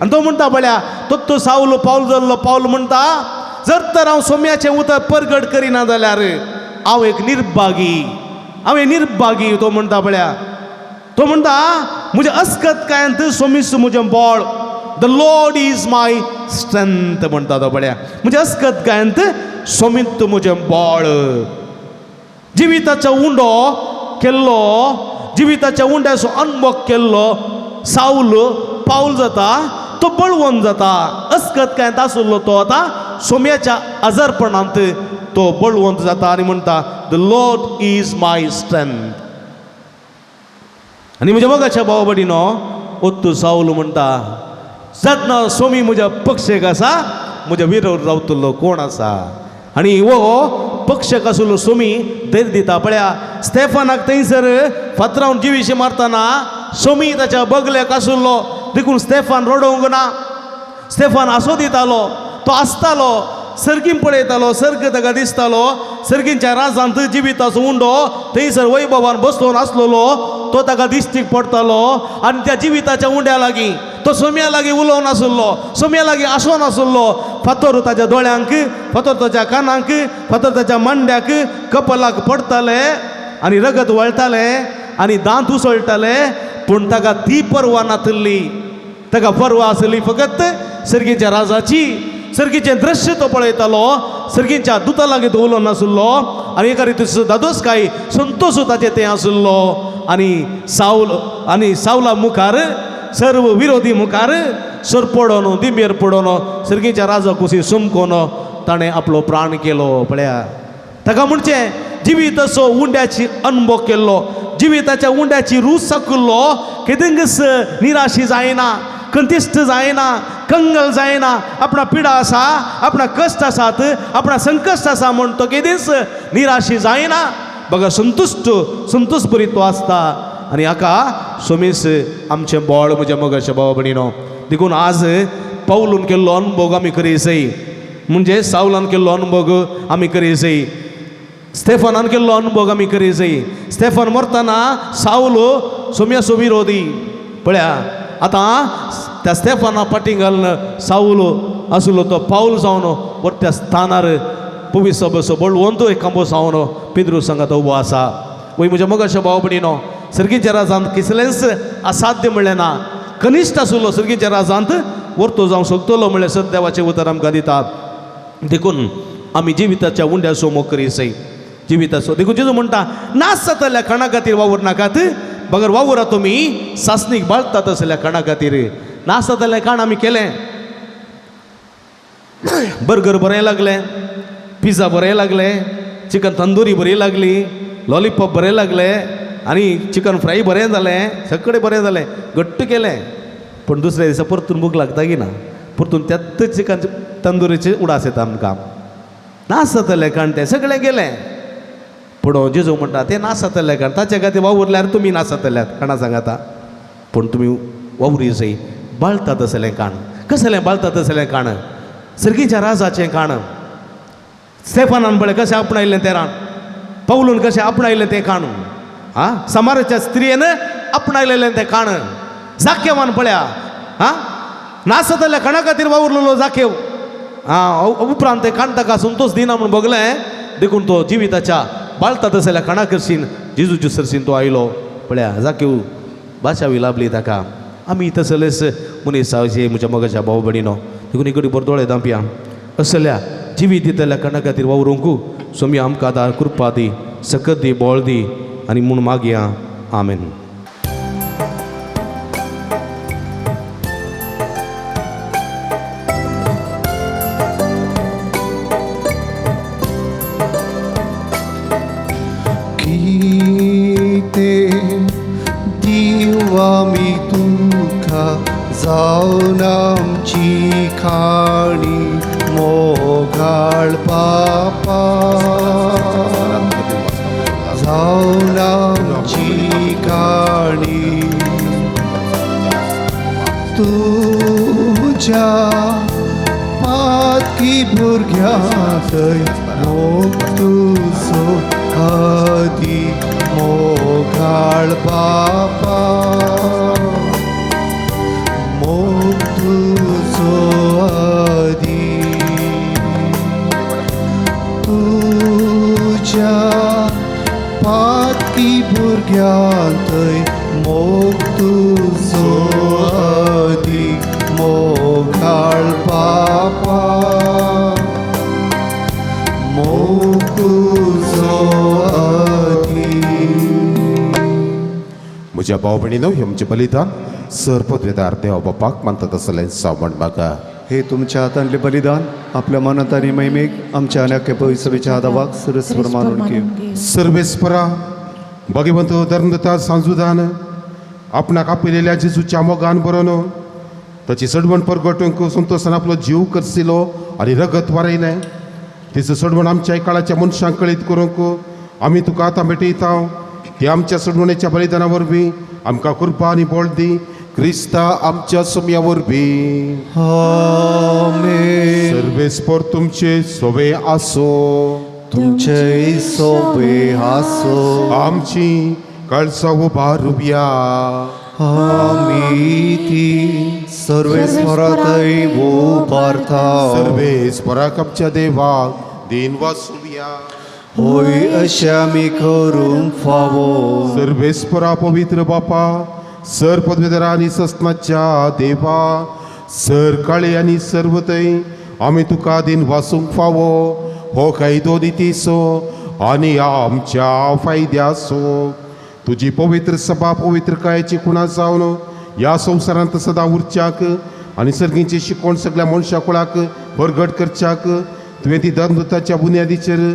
आनी तो म्हणटा पळया तो साऊल पाऊल जाल्लो. पाऊल म्हणटा, जर तर हांव सोम्याचें उतर परगट करिना जाल्यार हांव एक निर्भागी. तो म्हणटा पळया, तो म्हणटा म्हज्या अस्खतकायांत सोमीस म्हजें बळ, the Lord is my strength म्हणटा तो. पळया म्हज्या अस्खतकायांत सोमीत म्हजें बळ. जिविताचो उंडो केल्लो, जिविताच्या उंड्याचो अनुभव केल्लो साऊल पाऊल जाता, तो बळवंत जाता. अस्खतकायांत आसुल्लो तो आतां सोम्याच्या आजारपणांत तो बळवंत जाता आनी म्हणटा, the Lord is my strength. आनी म्हज्या मोगाच्या भावा भयणीनो, ओत्तू साऊल म्हणटा, सदना सोमी म्हज्या पक्षेक आसा, म्हज्या विरोध रावतलो कोण आसा. आनी हो पक्षक आसुल्लो सोमी धैर्य दिता. पळया स्तेफानाक थंयसर फातरावन जिवीशी मारतना सोमी ताच्या बगल्याक आसुल्लो. देखून स्तेफान रडोवंक ना, स्तेफान आसो दितालो, तो आसतालो, सर्गीन पळयतालो, सर्ग ताका दिसतालो. सर्गींच्या राजांत जिविताचो उंडो थंयसर वैभवान बसलोन आसलेलो तो ताका दिश्टीक पडटलो आनी त्या जिविताच्या उंड्या लागीं तो सोम्या लागीं उलोव नासलो, सोम्या लागीं आसो नासलो. फातर ताच्या दोळ्यांक, फातर ताच्या कानांक, फातर ताच्या मांड्याक, कपलाक पडटाले आनी रगत वळटाले आनी दांत उसळटाले. पूण ताका ती पर्वा नासली. ताका पर्वा आसली फकत सर्गीच्या राजाची. सर्गीचें दृश्य तो पळयतालो, सर्गीच्या दुता लागीं तो उलोव नासलो आनी एका रितीचो दादोसकाय संतोश ताचें तें आसलो. आनी सावला मुखार सर्व विरोधी मुखार सर पडोन दिंबेर पडोन सर्गीच्या राजा कुशी सुमकोन ताणें आपलो प्राण केलो. पळया ताका म्हणचे जिवीत असो उंड्याची अनुभव केल्लो, जिविताच्या उंड्याची रूच साकुल्लो. केदंगस निराशी जायना, कंतिश्ट जायना, कंगल जायना. आपणा पिडा आसा, आपणा कश्ट आसात, आपणा संकश्ट आसा म्हण तो केदीस निराशी जायना. बघा संतुष्ट बरी तो आसता. आनी हाका सोमीस आमचें बोळ म्हज्या मोगाच्या भावा भयणीनो देखून आज पावलून केल्लो अनुभव आमी करीसय, म्हणजे सावलान केल्लो अनुभव आमी करीसय, स्टेफानान केल्लो अनुभव आमी करीसय. स्टेफान मरतना सावलो सोम्याचो विरोधी. पळया आतां त्या स्टेफाना फाटीं घालून सावलो आसलो तो पावल जावन वरत्या स्थानार पवित्र सभेचो बळवंत एक खांबो जावन पिद्रू सांगात उबो आसा. वय म्हज्या मोगाच्या भावा भयणीनो, सर्गीच्या राजांत कितलेंच असाध्य म्हणलें ना. कनिश्ट आसलो सर्गीच्या राजांत वर्तो जावंक शकतलो म्हणलें सद्देवाचें उतर आमकां दितात. देखून आमी जिविताच्या उंड्याचो मोग करीसय, जिविताचो. देखून जेजू म्हणटा नाश जातल्या खाणा खातीर वावर नाकात, बगर वावरा तुमी सासणीक बाळतात असल्या खाणा खातीर. नाश जातलें खाण आमी केलें. बर्गर बरें लागलें, पिझ्झा बरें लागलें, चिकन तंदुरी बरी लागली, लॉलीपॉप बरें लागलें आनी चिकन फ्राय बरें जालें, सगळें बरें जालें, घट्ट केलें. पूण दुसऱ्या दिसा परतून भूक लागता की ना, परतून त्याच चिकन तंदुरीचे उडास येता आमकां. नाश जातलें खाण तें सगळें गेलें. पुढो जेजू म्हणटा तें नाश जातलें खाण, ताचे खातीर वावुरल्यार तुमी नाश जातल्यात खाणा सांगाता. पूण तुमी वावुरीसय बाळतात असलें खाण. कसलें बाळतात असलें खाण? सर्गीच्या राजाचें खाण. स्टेफानान पळय कशें आपणायलें तें रान, पावलून कशें आपणायलें तें खाण. समाराच्या स्त्रियेन आपणायलेलें तें खाण. जाकेवान पळया नाश जातल्या खाणा खातीर वावुरलेलो जाकेव. उपरांत तें खाण ताका संतोश दिना म्हूण बगलें. देखून तो जिविताच्या बाळतात असल्या खाणा करशीन जेजूच्या सरसीन तो आयलो. पळया जाकेव बाशावी लाभली ताका. आमी तसलेच मनीस जावचे म्हज्या मोगाच्या भाव भयणीनो. देखून इकडे बरो दोळे दांपया असल्या जिवीत दितल्या खाणा खातीर वावरूंक सोमी आमकां आदार कृपा दी, सकत दी, बोळ दी आनी म्हूण मागया. आमेन. आमी तुका जावन आमची खाणी मोगाळ बापा, जावन आमची खाणी तुज्या पातकी भुरग्यांतय मोग तुजो आदी मोगाळ बापा, मोग तुजो आदी तुज्या पातकी भुरग्यांतय मोग तुजो आदी मोगाळ बापा, मोग तुजो म्हज्या भाव भयणीनो, हे आमचें बलिदान सर पदवेदार देवा बापाक मानतात असलें सावण म्हाका. हे तुमच्या हातांतले बलिदान आपल्या मनात आणि मैमेक आमच्या अनाक्य पवित्रच्या आदावाक सरस्वर मानून घे. सर्वेस्परा भगवंत धर्मदता सांजुदान आपणाक आपयलेल्या जेजूच्या मोगान बरोवन ताची सडवण परगटूंक संतोशान आपलो जीव करसिलो आनी रगत वारयलें. तिचो सडवण आमच्या काळाच्या मनशांक कळीत करूंक आमी तुका आतां भेटयता. ते आमच्या सडवणेच्या बलिदाना वरवीं आमकां कृपा आनी बोळ दी. क्रिस्ता आमच्या सोम्या वरवीं. आमेन. सर्वेस्पर तुमचे सोवे आसो. तुमचे सोबे आसो. आमची कळसा उभारुया. आम्ही ती सर्वेस्परातय उभारता. सर्वेस्पराक आमच्या देवाक दिन वासुया. होय अशें आमी करूंक फावो. सर्वेस्परा पवित्र बापा, सर पदवीधर आनी सस्नाच्या देवा, सर काळे आनी सर्वतय आमी तुका दिन वासूंक फावो. हो कायदो नितीसो आनी आमच्या फायद्याचो. तुजी पवित्र सभा पवित्र कायाची खुणा जावन ह्या संवसारांत सदां उरच्याक आनी सर्गीचें शिकोण सगळ्या मनशा कुळाक परगट करच्याक तुवें ती धर्मदुताच्या बुन्यादीचेर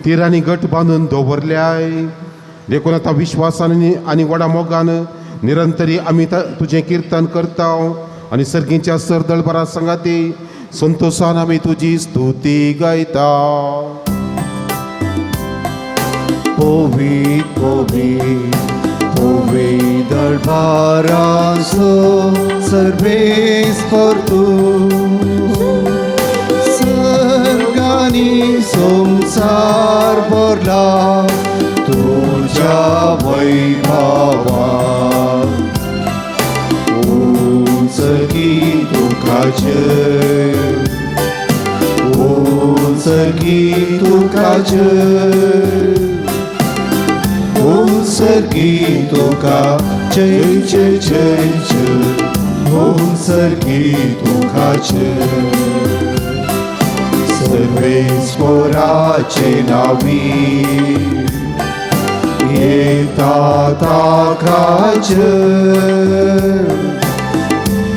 तीर आनी गट बांदून दवरल्याय. देखून आतां विश्वासान आनी व्हडा मोगान निरंतरी आमी तुजें किर्तन करता आनी सर्गीच्या सर दळबरा संगाती संतोशान आमी तुजी स्तुती गायता. Povit, povit, povit darbaraso, Sarves परतू. सर्गानी संसार भरला तुझ्या वैभवात. उंचगी तुकाचे, उंचगी तुकाचे, सर्गी तुका जय जय जय जय. ओम सर्गी तुका जय. सर्वेस्पराचे नावी येतात आकाश.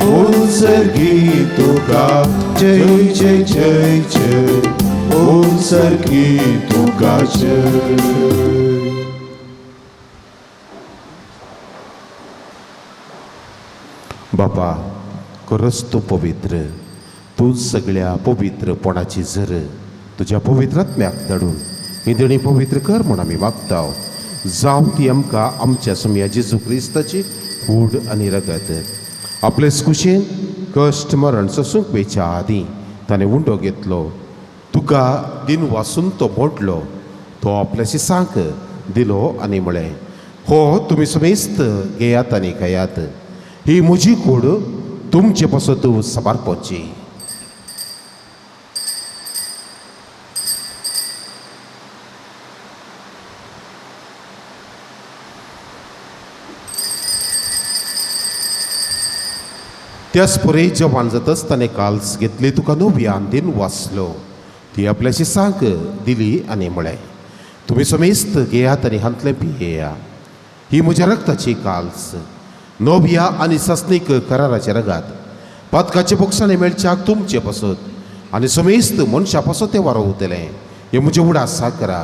ओम सर्गी तुका जय जय जय जय. ओम सर्गी तुका जय. बापा, खरंच तूं पवित्र. तूं सगळ्या पवित्रपणाची झर तुज्या पवित्रात्म्याक धाडून ही देणी पवित्र कर म्हूण आमी मागता. जावं ती आमकां आमच्या सुमया जेजू क्रिस्ताची कूड आनी रगत आपलेच कुशेन कश्ट मरण सोसूंक वेच्या आदीं ताणें उंडो घेतलो. तुका दिन वासून तो मोडलो. तो आपल्या शिसांक दिलो आनी म्हळें, हो तुमी समेस्त घेयात आनी खायात. ही म्हजी कूड तुमचे पासत समर्पची. त्याच परे जवान जाताच ताणें काल्स घेतली. तुका नव्यान दिन वाचलो. ती आपल्या शिसांक दिली आनी म्हळें, तुमी समेस्त घेयात आनी हांतलें पियेया. ही म्हज्या रक्ताची काल्स, नोबिया आनी सस्नीक कराराच्या रगात पातकाचे बोक्षाने मेळच्याक तुमचे पासत आनी समेस्त मनशा पासत ते वारोवतलें. हे म्हजे उडास करा.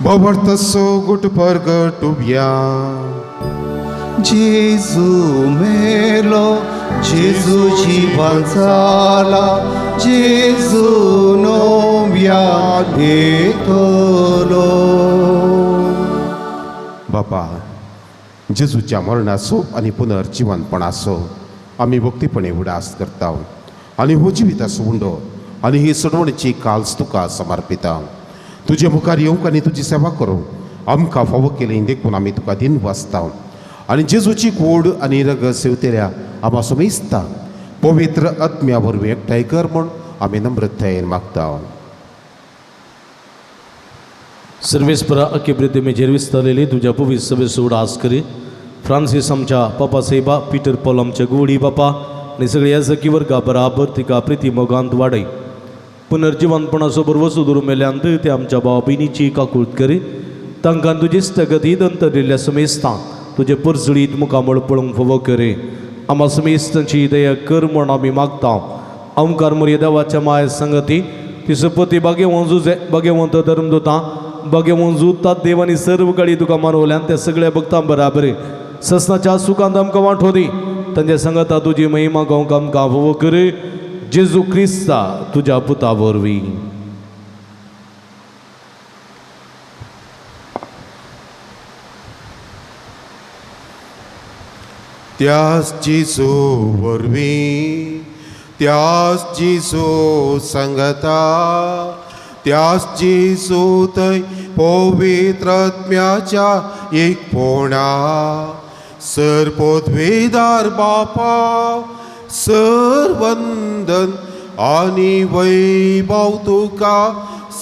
Bobartaso gut परगटुया. जेजू मेलो, जेजू जीवन जाला, जेजू नव्यान येतलो. बापा, जेजूच्या मरणाचो आनी पुनर्जीवनपणाचो आमी भक्तीपणे उडास करता आनी हो जिविताचो उंडो आनी ही सडवणीची काल्स तुका समर्पिता. तुजे मुखार येवंक आनी तुजी सेवा करूंक आमकां फावो केलें देखून आमी तुका दिन वाचता आनी जेजूची कूड आनी रगत सेवतेल्या आम्हा समेस्तांक पवित्र आत्म्या वरवीं एकठांय कर म्हूण आमी नम्रतायेन मागता. सर्वेस्परा अकेप्रिते मेजेर विस्तारलेली तुझ्या पवित्र सभेचो उडास करी. फ्रांसीस आमच्या पापा सेबा, पीटर पॉल आमच्या गोडी बापा आनी सगळ्या सखी वर्गा बराबर तिका प्रिती मोगांत वाडय. पुनर्जीवनपणाचो बरो वचू दवरूं मेल्यांत ते आमच्या भाव भयणीची काकूळट करी. तांकां तुजी स्थगतीत अंतर दिल्ल्या समेस्तांक तुजे परसळीत मुखामळ पळोवंक फावो करे. आम्हा समेस्तांची दया कर म्हूण आमी मागता. ओंकार मोरये देवाच्या माय संगती तिसपती भाग्यवंत धर्मदूतां भाग्यवंत देवानी सर्व काळी तुका मानवल्यान त्या सगळ्या भक्तां बराबर ससनाच्या सुखांत आमकां वांटो दी. तांच्या संगता तुजी महिमा गावंक आमकां फावो कर. जेजू क्रिस्ता तुज्या पुता वरवीं. त्याच जेजू वरवीं त्याच जेजू संगता त्याच जेजू थंय पवित्र आत्म्याच्या एकपणा सर पदवेदार बापा सर वंदन आनी वैभव तुका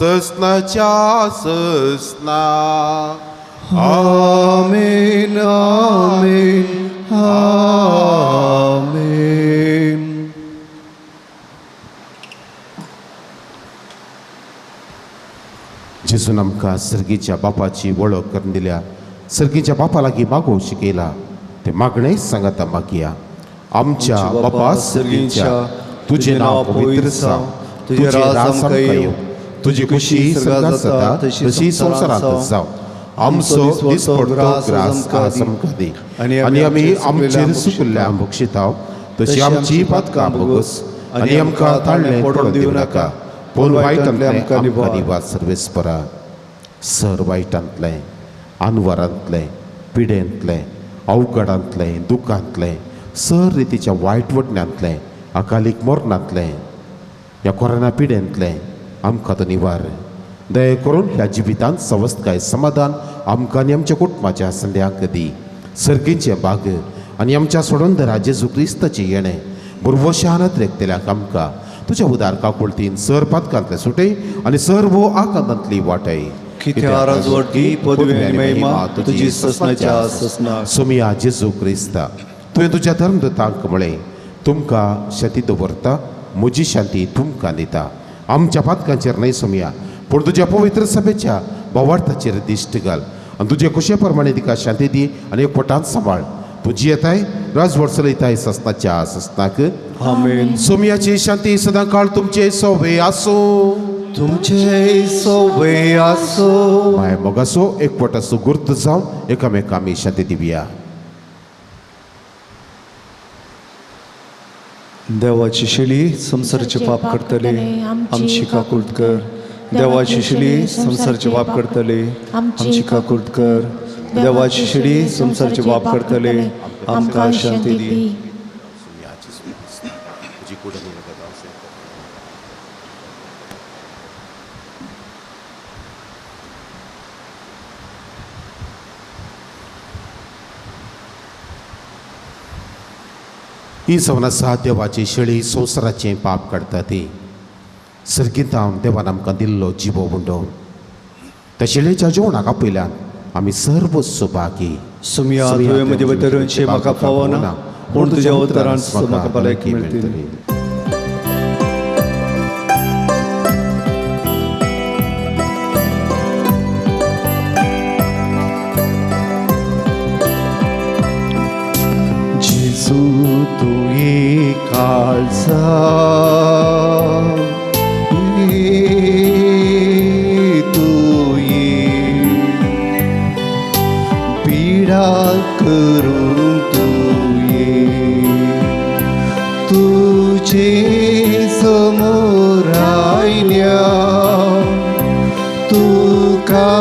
ससनाच्या ससना आमेन आमेन आमेन. जेजून आमकां सर्गीच्या बापाची वळख करून दिल्या सर्गीच्या बापा लागीं मागोव शिकयला ते मागणें सांगाता मागया. आमच्या बापा सर्गीच्या तुझे नाव पवित्र जावं तुझे राज आमकां येवं तुजी खुशी स्वर्गांत जाता तशी संवसारांत जावं आमचो दिसपडटो ग्रास आज आमकां दी आनी आमी आमचेर सुकिल्ल्या भक्षिताव तशी आमची पातकां भोगोस आनी आमकां ताळ्ळें पडून दिवं नाका पूण वायटांतलें आमकां निवाड सर्वेस्परा सर वायटांतलें आनवरांतलें पिडेंतलें अवघडांतलें दुखांतलें सर रितीच्या वायट वटण्यांतलें अकालीक मरणांतलें ह्या कोरोना पिडेंतलें आमकां तो निवार दया करून ह्या जिवितांत सवस्थकाय समाधान आमकां आनी आमच्या कुटुंबाच्या संद्यांक दी सर्गीचे बाग आनी आमच्या सोडून जेजू क्रिस्ताचें येणें बुरवशानत रेखतल्याक आमकां तुज्या उदार काकुळतीन सर पातकांतले सुटय आनी सर्व आकांतांतली वाटय कित्या राजवटी पदवी आनी महिमा तुजी ससनाच्या ससना. सोमिया जेजू क्रिस्ता तुवें तुज्या धर्मदूतांक म्हळें तुमकां शांती दवरता म्हजी शांती तुमकां दिता. आमच्या पातकांचेर न्हय सोमिया पूण तुज्या पवित्र सभेच्या भोवार्थाचेर दिश्ट घाल आनी तुजे कुशे प्रमाणे तिका शांती दी आनी एकवटांत सांबाळ. तुजी येताय राजवट चलयताय ससनाच्या ससनाक आमेन. सोमियाची शांती सदां काळ तुमचे सोबे आसूं तुमचे सोबे आसो. माय मोगासो एकवट असो गुर्त जावं एकामेकां आमी शांती दिवया. देवाची शिली संसारचे पाप करतले आमची काकुळट कर. देवाची शिली संसारचे पाप करतले आमची काकुळट कर. देवाची शिली संसारचे पाप करतले आमकां शांती दी. ही सवन आसा देवाची शेळी संवसाराचें पाप काडटा ती सर्गीत हांव देवान आमकां दिल्लो जिवो उंडो त्या शेळयेच्या जेवणाक आपयल्यान आमी सर्व सुभागी. सुमिया तुवें म्हजे भितरचे म्हाका पावना पूण तुज्या उतरान म्हाका भलायकी मेळटली. जेजू तुये काळजा करून तुये तुझे समोर आयल्या तुका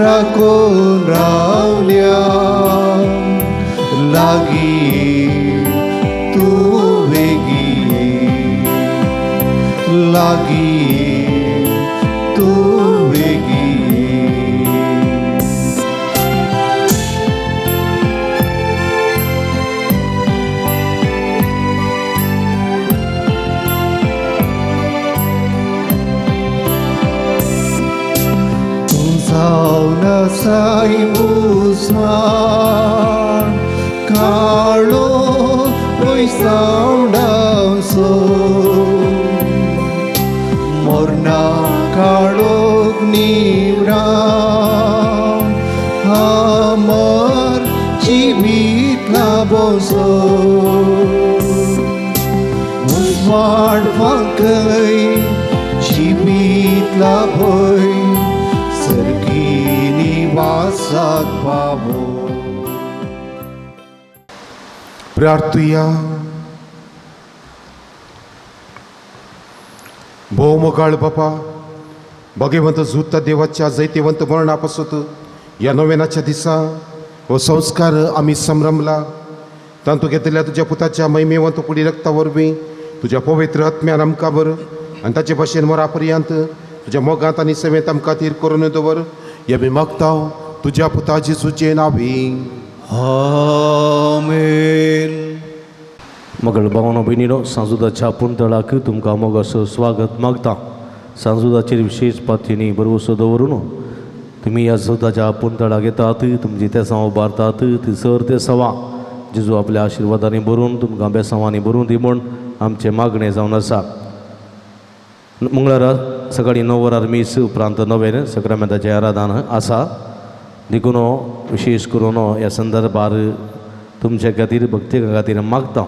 राखून रावल्या लागी तू वेगी लागी तू वेगी. Saunasai musman kaalo oi saundaso morna kaalo nivra amar jivit laboso musman fakai jivit laboy निवासात पावो. प्रार्थुया. भोवमोगाळ बापा भगवंत झुत्त देवाच्या जैतेवंत मरणापासून या नोवेनाच्या दिसा हो संस्कार आमी संभ्रमला तांतू घेतलेल्या तुझ्या पुताच्या महिमेवंत पुढी रक्ता वरवीं तुझ्या पवित्र आत्म्यान आमकां बर आनी ताचे भाशेन मरा पर्यंत तुझ्या मोगांत आनी सेवेंत आमकां खातीर करून दवर हे बी मागता तुझ्या पुता जेसूचे नांवी आमेन. मगळ भावनो भयणीनो, सांजुदाच्या पुंतळाक तुमकां मोगाचो स्वागत मागता. सांजुदाचेर विशेष पातयेनी भरवसो दवरून तुमी ह्या सुदाच्या पुंतळाक येतात, तुमची तेसां उबारतात, थंयसर ते सवा जेजू आपल्या आशिर्वादांनी भरून तुमकां बेसांवांनी भरून दी म्हूण आमचें मागणें जावन आसा. मंगळारा सकाळीं 9 वरार मीस उपरांत 9 सक्रामेंताचें आराधन आसा. देखून विशेष करून ह्या संदर्भार तुमचे खातीर भक्ती खातीर मागता.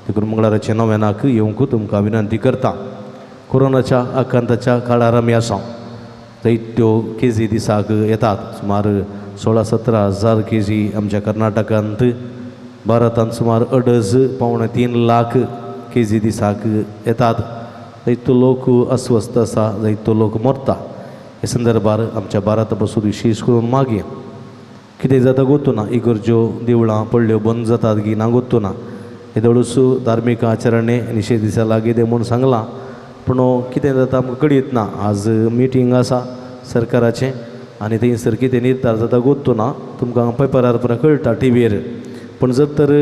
देखून मंगळाराच्या 9 येवंक तुमकां विनंती करता. कोरोनाच्या आकांताच्या काळार आमी आसा. जायत्यो केजी दिसाक येतात. सुमार 16-17 केजी आमच्या कर्नाटकांत, भारतांत सुमार 2.5-3 लाख केजी दिसाक येतात. जायतो लोक अस्वस्थ आसा, जायतो लोक मरता. हे संदर्भार आमच्या भारता पासून विशेष करून मागया. कितें जाता गोतू ना. इगर्ज्यो देवळां पडल्यो बंद जातात की ना गोतू ना. हे दळूस धार्मीक आचरणे निशेध दिसा लागीं तें म्हूण सांगलां, पूण कितें जाता आमकां कळीत ना. आज मिटींग आसा सरकाराचें आनी थंयसर कितें निर्धार जाता गोतू ना. तुमकां पेपरार पुरो कळटा टीव्हीर. पूण जर तर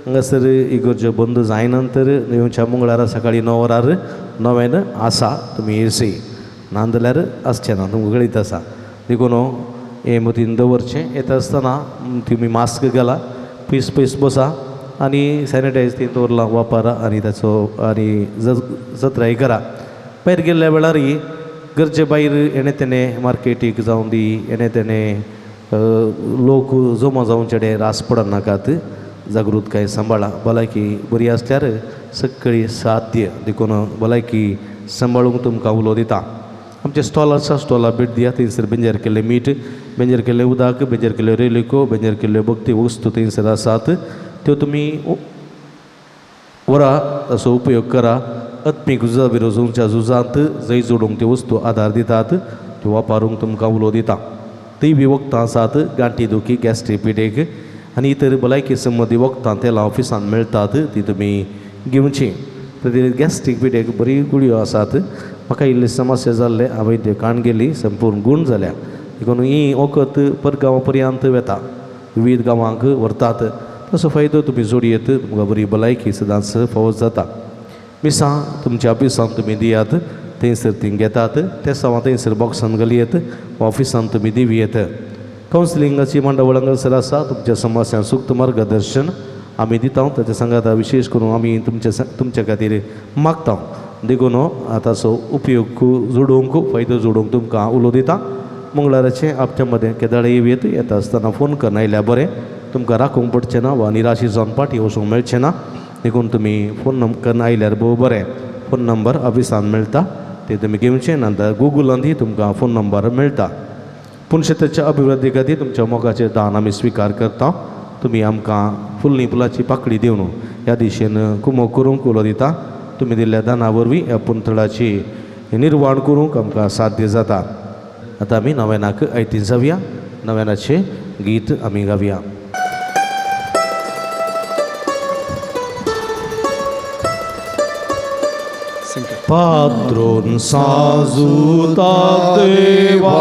हांगासर इगर्ज्यो बंद जायनंतर येवच्या मंगळारा सकाळीं 9 वरार 9 आसा. तुमी येयसी नाजाल्यार आसचें ना, तुमकां कळीत आसा. देखून हे मतीन दवरचें. येता आसतना तुमी मास्क घाला, पयस बसा आनी सॅनिटायज थंय दवरला वापरा आनी ताचो आनी जत्राय करा. भायर गेल्ल्या वेळारय गरजे भायर एणे तेणे मार्केटीक जावं दी, एणे तेणे लोक जमा जावं चेडे रास पडनाकात. जागृतकाय सांबाळा. भलायकी बरी आसल्यार सकाळी साध्य. देखून भलायकी सांबाळूंक तुमकां उलो दिता. आमचे स्टॉल आसा, स्टॉला भेट दिया. थंयसर बेंजार केल्लें मीठ, बेंजार केल्लें उदक, बेंजार केल्ल्यो रेलिको, बेंजार केल्ल्यो भक्ती वस्तू थंयसर आसात. त्यो तुमी वरा, ताचो उपयोग करा. आत्मीक झुजा विरोधूंच्या झुजांत जंय जोडूंक त्यो वस्तू आदार दितात, त्यो वापरूंक तुमकां उलो दिता. थंय बी वखदां आसात. गांठी दुखी, गॅस्ट्रीक पिडेक आनी इतर भलायकी संबंदी वखदां तेला ऑफिसान मेळटात, ती तुमी घेवची. तर गॅस्ट्रीक पिडेक बरी गुळयो आसात. म्हाका इल्ली समस्या जाल्ले, हांवें त्यो काण गेली, संपूर्ण गूण जाल्या. देखून ही वखद परगांवा पर्यंत वेता, विविध गांवांक व्हरतात. तसो फायदो तुमी जोडयेत, तुमकां बरी भलायकी सदांच फावो जाता. मिसां तुमच्या ऑफिसान तुमी दियात, थंयसर ती घेतात. ते सवां थंयसर बॉक्सान घालयेत, ऑफिसान तुमी दिवयेत. कावन्सिलिंगाची मंडळ हांगासर आसा. तुमच्या समस्या सुक्त मार्गदर्शन आमी दिता. ताच्या सांगाता विशेष करून आमी तुमच्या खातीर मागता. देखून ताचो उपयोग जोडूंक, फायदो जोडूंक तुमकां उलो दिता. मंगळाराचें आपच्या मदें केदाळे येवयेत. येता आसतना फोन करून आयल्यार बरें. तुमकां राखूंक पडचें ना वा निराशी जावन फाटीं वचूंक मेळचें ना. देखून तुमी फोन करून आयल्यार भोव बरें. फोन नंबर ऑफिसान मेळटा, ते तुमी घेवचें. नंतर गुगलांतय तुमकां फोन नंबर मेळटा. पुणशेताच्या अभिवृद्धी खातीर तुमच्या मोगाचें दान आमी स्विकार करता. तुमी आमकां फुल्ली फुलाची पाकळी दिवन ह्या दिशेन कुमो करूंक उलो दिता. तुमी दिल्ल्या दाना वरवीं ह्या पुंतळाची निर्वाण करूंक आमकां साध्य जाता. आतां आमी 9 आयतीं जावया. 9 गीत आमी गावया. पात्रोन साजुता देवा,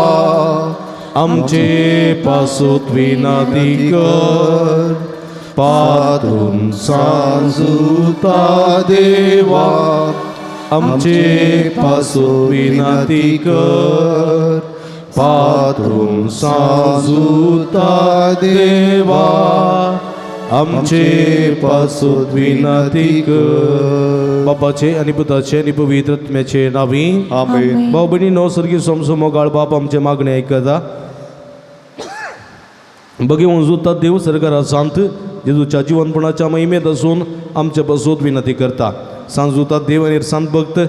आमचे पासूत विनंती कर. पात्रोन साजुता देवा, आमचे पासूत विनंती कर. पात्रोन साजुता देवा, आमचे पासूत विनंती कर. बापाचे आणि पुताचे आणि पवित्र आत्म्याचे नावी आमेन. भाऊ भयणीनो, सर्गी सोमसो मोगाळ बाप आमचे मागणे आयकता. बघेवून जुता देव सरकारा सांत जेजूच्या जीवनपणाच्या महिमेत असून आमच्या पासूत विनंती करता. सांजुता देव आणि सांत भक्त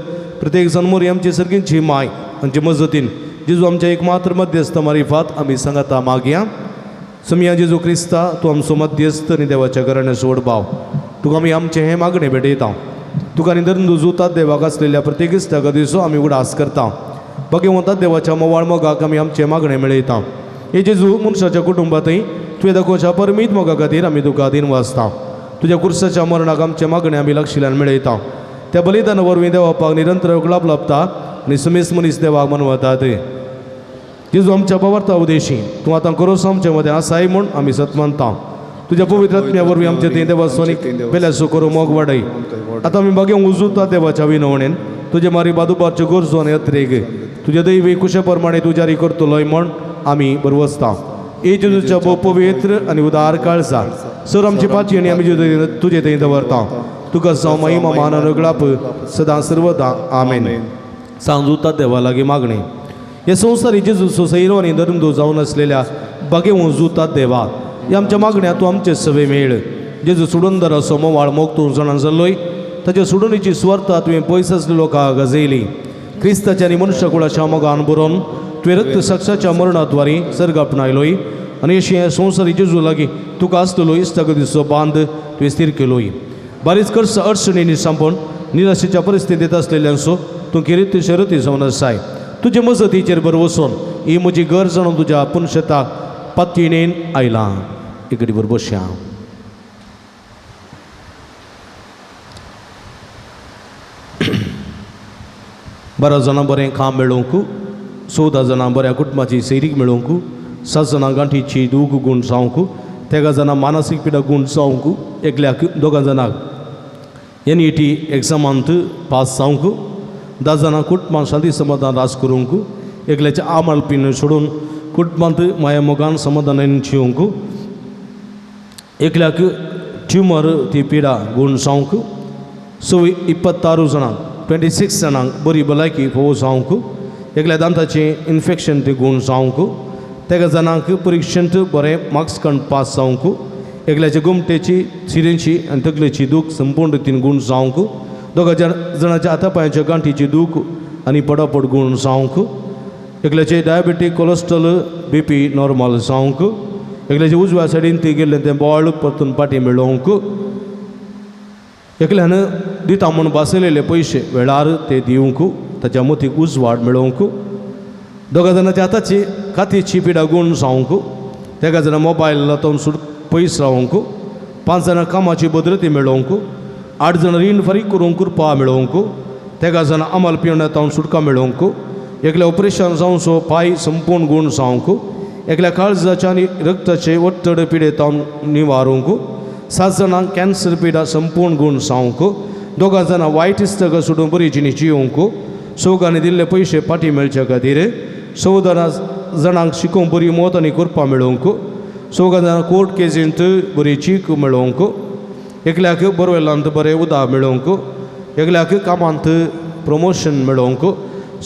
प्रत्येक जन्मोरी आमची सर्गींची माय आमचे मजतीन जेजू आमच्या एकमात्र मध्यस्थ मारिफात आमी सांगता मागया. समिया जेजू क्रिस्ता, तूं आमचो मध्यस्थ आनी देवाच्या घराण्या सोड भाव, तुका आमी आमचे हे मागणे भेटयता. तुका निधन जुतात देवाक आसलेल्या प्रत्येक इश्टाक दिसो आमी उडास करता. भगवंता देवाच्या मोवाळ मोगाक आमी आमचे मागणे मेळयता. हे जेजू मनशाच्या कुटुंबातय तुवें दाखोवच्या परमीत मोगा खातीर आमी तुका दिन वाचता. तुझ्या कुर्साच्या मरणाक आमचे मागणे आमी लक्षिल्यान मेळयता त्या बलिदान वरवीं देवापाक निरंतर गुलाब लाभता आनी समेस मनीस देवाक मनवतात जेजू आमच्या पवार्था उदेशी तूं आतां करोस आमचे मदें आसाय म्हूण आमी सत मानता तुज्या पवित्र आत्म्या वरवीं आमचे तें देवा सोनीक बेल्यासो करूं मोग वाडय आतां आमी बागेंक उजूता देवाच्या विनवणेन तुजे मारी बादुबारच्यो गरजो आनी यात्रेक तुजे दैवी कुशे प्रमाणे तूं जारी करतलोय म्हण आमी बरवसता ए जेजूच्या भोव पवित्र आनी उदार काळजा सर आमची पाची आनी आमी तुजे थंय दवरता तुका जावं महिमा मान आनी गळाप सदां सर्वदा आमेन सांजूता देवा लागीं मागणी हे संवसारी जेजू सोसैरो आनी धर्मदो जावन आसलेल्या बागे उजूतात देवा ह्या आमच्या मागण्या तूं आमचे सवे मेळ जेजू सोडून दर असो मोवाळ मोग तूं जाणां जाल्लोय ताच्या सोडुणीची स्वार्था तुवें पयस आसले लोकांक गजयली क्रिस्ताच्या आनी मनुश्य कुळाच्या मोगान बरोवन तुवें रक्त साक्षाच्या मरणाद्वारी सर्ग आपणायलोय आनी अशें संवसारी जेजू लागीं तुका आसलेलो इश्टागतीचो बांद तुवें स्थिर केलोय बारीच खर्च अडचणींनी सांपोवन निराशेच्या परिस्थितीत असलेल्यांचो तूं किरीत शरती जावन आसाय तुजे मजतीचेर बर वचून ही म्हजी गरज जाणून तुज्या पुनशताक पातयेन आयलां एक घडी बर बसया बारा जाणां बरें काम मेळोवंक 14 जाणां बऱ्या कुटुंबाची सैरीक मेळोवंक 7 जाणां गांठीची दूख गूण जावंक 13 जाणां मानसीक पिडा गूण जावंक एकल्याक 2 जाणांक NET एग्जामांत पास जावंक 10 जाणां कुटुंबांत शांती समाधान रास करूंक एकल्याच्या आमाळ पिन सोडून कुटुंबांत माया मोगान समाधानान जिवंक एकल्याक ट्युमर ती पिडा गूण जावंक 26 जाणांक 26 जाणांक बरी भलायकी फोव जावंक एकल्या दांताचें इन्फेक्शन ते गूण जावंक 13 जाणांक परिक्षेंत बरें मार्क्स काडून पास जावंक एकल्याच्या गुमटेची सिरेंची आनी तकलेची दूख संपूर्ण रितीन गूण जावंक 2 जाणांच्या हातापांयाच्या गांठीची दूख आनी पडापड गूण जावंक एकल्याचे डायबेटीक कोलेस्ट्रॉल BP नॉर्मल जावंक एकल्याचे उजव्या सायडीन ते गेल्लें तें बॉळ परतून पाटी मेळोवंक एकल्यान दिता म्हूण बासयलेले पयशे वेळार ते दिवंक ताच्या मतीक उजवाड मेळोवंक 2 जाणांच्या हाताची कातीची पिडा गूण जावंक 13 जाणां मोबायल लावन सुट पयस रावंक 5 जाणां कामाची भद्रती मेळोवंक 8 जाणां रीण फारीक करूंक कृपा मेळोवंक 13 जाणां आमाल पिवण तावन सुटका मेळोवंक एकल्या ऑपरेशन जावन सो पांय संपूर्ण गूण जावंक एकल्या काळजाच्या आनी रक्ताचे वट्टड पिडे तावन निवारूंक 7 जाणांक कॅन्सर पिडा संपूर्ण गूण जावंक 2 जाणां वायट इस्तक सोडून बरी जिणी जिवंक 6 दिल्ले पयशे पाटी मेळचे खातीर 14 जाणांक शिकोवंक बरी मोत आनी कृपा मेळोवंक 6 जाणां कोर्ट केसींत बरी चीक मेळोवंक एकल्याक बोरवेलांत बरें उदक मेळोवंक एकल्याक कामांत प्रमोशन मेळोवंक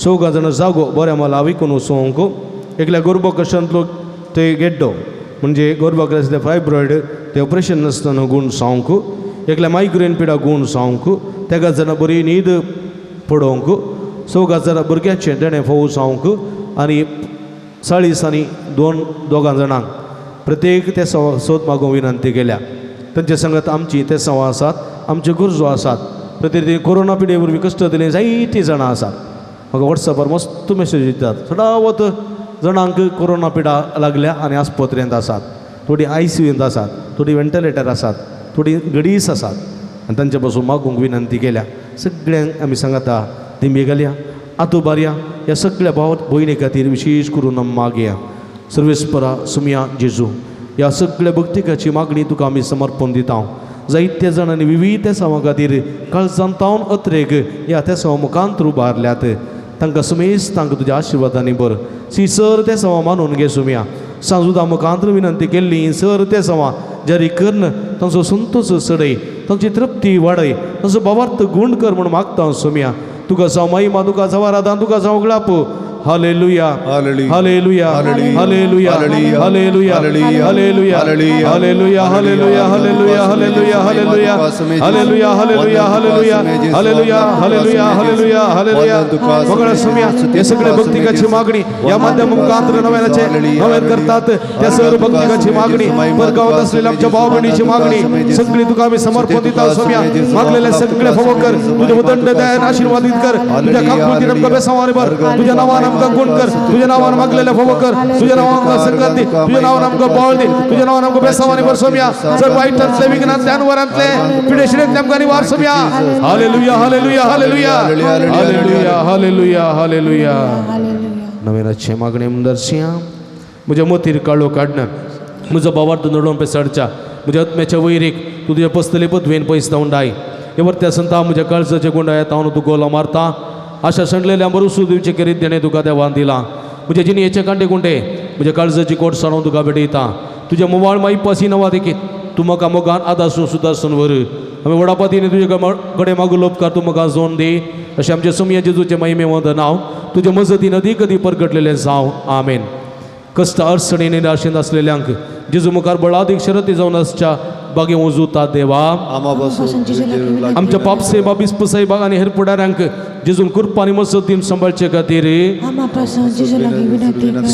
6 जाणां जागो बऱ्या माला विकून वचोवंक एकल्या गर्भकोशांतलो ते गेड्डो म्हणजे गर्भाक आसले फायब्रॉयड ते ऑपरेशन नासतना गूण जावंक एकल्या मायग्रेन पिडा गूण जावंक 13 जाणां बरी न्हीद पडोवंक 6 जाणां भुरग्याचें देणें फोव जावंक आनी 40 आनी 2 जाणांक प्रत्येक ते सोद मागूंक विनंती केल्या तांचे सांगत आमची ते सवां आसात आमच्यो गरजो आसात प्रत्येक कोरोना पिडे वरवीं कश्ट दिले जायतीं जाणां आसात म्हाका वॉट्सॅपार मस्त मेसेज दितात सदांवत जाणांक कोरोना पिडा लागल्या आनी आस्पत्रेंत आसात थोडी ICUंत आसात थोडी वेंटिलेटर आसात थोडी गडीस आसात आनी तांचे पासून मागूंक विनंती केल्या सगळ्यांक आमी सांगता दिमी घालया आतू बारया ह्या सगळ्या भाव भयणी खातीर विशेश करून आमी मागया सर्वेस्परा सुमया जेजू ह्या सगळ्या भक्तिकाची मागणी तुका आमी समर्पण दिता जायत्या जाणांनी विविध त्या सवां खातीर काळजांतावन अत्रेक ह्या त्या सवा मुखांत उबारल्यात तांकां सुमेश तांकां तुज्या आशिर्वादांनी बर सर ते सवा मानून घे सुमया सांजुदा मुखांत विनंती केल्ली सर ते सवा जारी करन तांचो संतोष चडय तांची तृप्ती वाडय तांचो भावार्थ गूण कर म्हूण मागता सुमया तुका जावं महिमा तुका जावं आराधना तुका जावं गळाप हालेलुया hallelujah hallelujah hallelujah hallelujah hallelujah hallelujah hallelujah hallelujah hallelujah hallelujah hallelujah hallelujah hallelujah hallelujah hallelujah हालेलुया वगळा सुमया हे सगळे भक्तिकाची मागणी या माध्यम मुखांतर नव्यान करतात त्या सर्व भक्तिकाची मागणी परगावात असलेल्या आमच्या भाव बहिणीची मागणी सगळी तुका आम्ही समर्पण दिता सुमया मागलेले सगळे फवो कर तुझे उदंड दयान आशीर्वादित कर तुझ्या काकुळती नमका बेसावारे बर तुझ्या नावानं आमकां गुण कर, तुझ्या नावानं मागलेल्या फोव कर, तुझ्या नावानं आमकां सकत दी, तुझ्या नावानं आमकां बळ दी, तुझ्या नावानं आमकां बेसावानी वर्सोम्या सगळं वाईटांतले विघ्नांतले अनवरांतले पिडेशिडेंतले आमकां निवार सोम्या. Hallelujah hallelujah hallelujah hallelujah hallelujah हालेलुया. नवीनाचे मागणे दर्शिया म्हज्या मतीर काळो काडना, म्हजो भावार्थ नडोवन पेसडच्या, म्हज्या आत्म्याच्या वैरीक तूं तुज्या पस्तले पदवेन पयस उंडाय. हे वर्त्या संता म्हज्या काळजाचे गुंडायत हांव तूं गोला मारता, आशा शणलेल्या बरुसू दिवचे करीत देणे तुका देवान दिला. म्हज्या जिणेचे कांटे गुंडे म्हज्या काळजाची कोट सारून तुका भेटयता. तुज्या मोवाळ माई पासी नवा देखीत तूं म्हाका मोगान आदासून सुदासून वर. आमी वडापातीने तुजे कडेन मागू उपकार तूं म्हाका जोन दी. अशें आमच्या सुमया जेजूचे महिमे वंदन हांव तुज्या मजतीन अदीक अदीक परगटलेलें जावं. आमेन. कष्ट अडचणी निराशेंत असलेल्यांक जेजू मुखार बळादीक शरती जावन आसच्या बागे वजूता देवा. आमच्या पापसे बाबीस पुसाई बाग आनी हेर फुडाऱ्यांक जेजून कृपानी मसतीन सांबाळचे खातीर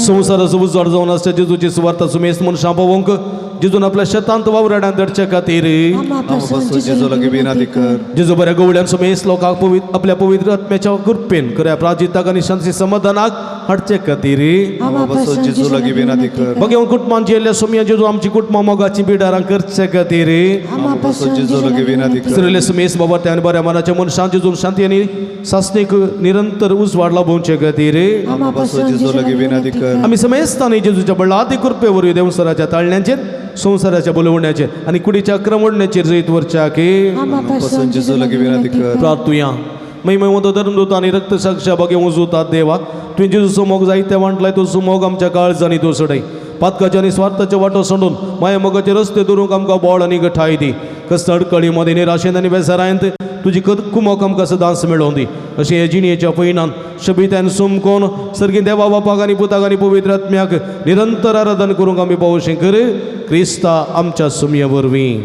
संवसाराचो उजवाड जावन आसच्या जेजूची सुवार्ता सुमेस्त मनशां पावोवंक जेजून आपल्या शेतांत वावराड्यांत धडचे खातीर जेजू बऱ्या गवळ्यान सुमेस्त लोकांक आपल्या पवित्र आत्म्याच्या कृपेन खऱ्या प्राजिताक आनी शांती समाधानाक हाडचे खातीर बघे कुटुंबान जेल्ल्या सोम्या जेजू आमची कुटुंबां मोगाची बिडारां करचे खातीर सगळे सुमेस्त बाबा त्या बऱ्या मनाच्या मनशां जेजून शांती आनी सासणीक निरंतर उजवाड लाभोवचे खातीर आमी समेस्तांनी जेजूच्या बळादी कृपे वरवीं देवसराच्या ताळण्यांचेर संवसाराच्या बोलवण्याचेर आनी कुडीच्या आक्रमणाचेर जैत वरच्याके प्रार्थुया. महिमवंत धर्मदूत आनी रक्त साक्षा बगे वजूतात देवा, तुवें जेजूचो मोग जायते वांटलाय तो मोग आमच्या काळजांनी तो सडय. पातकाच्या आनी स्वार्थाचे वाटो सोडून माया मोगाचे रस्ते धरूंक आमकां बोळ आनी गठाय दी. कस्त अडकळी मदें निराशेंत आनी बेसारायंत तुजी कुमोक आमकां सदांच मेळोवन दी. अशें हे जिणेच्या पैनान शबित्यान सुमकोन सर्गी देवा बापाक आनी पुताक आनी पवित्र आत्म्याक निरंतर आराधन करूंक आमी पावोशें कर क्रिस्ता आमच्या सुमये वरवीं.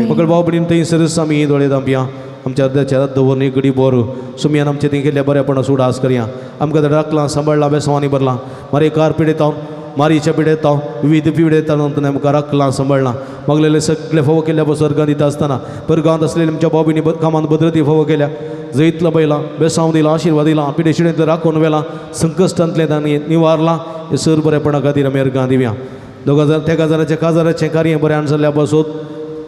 मकळ भाव भयण थंयसरच आमी दोळे दांपया. आमच्या अर्द्याच्या दवरून एक घडी बोर सुमयान आमचे थंय गेल्ल्या बऱ्यापणा सुडास करया. आमकां राखलां सांबाळलां बेसांवांनी भरलां मारे कार पिडेतां मारीच्या पिडेतां विविध पिडेतां आमकां राखलां सांबाळलां. मागलेले सगळे फोव केल्या बस अर्गां दिता आसतना परगांत असलेले आमच्या बाबींनी कामांत भद्रती फोव केल्या. जैतला बैला बेसांव दिला आशिर्वाद दिला पिडे शिडेंतले राखून वेला संकश्टांतले तांणी निवारलां. हे सर बरेपणा खातीर आमी अर्गां दिवया. त्या काजाराच्या काजाराचें कार्य बऱ्यान जाल्ल्या पासून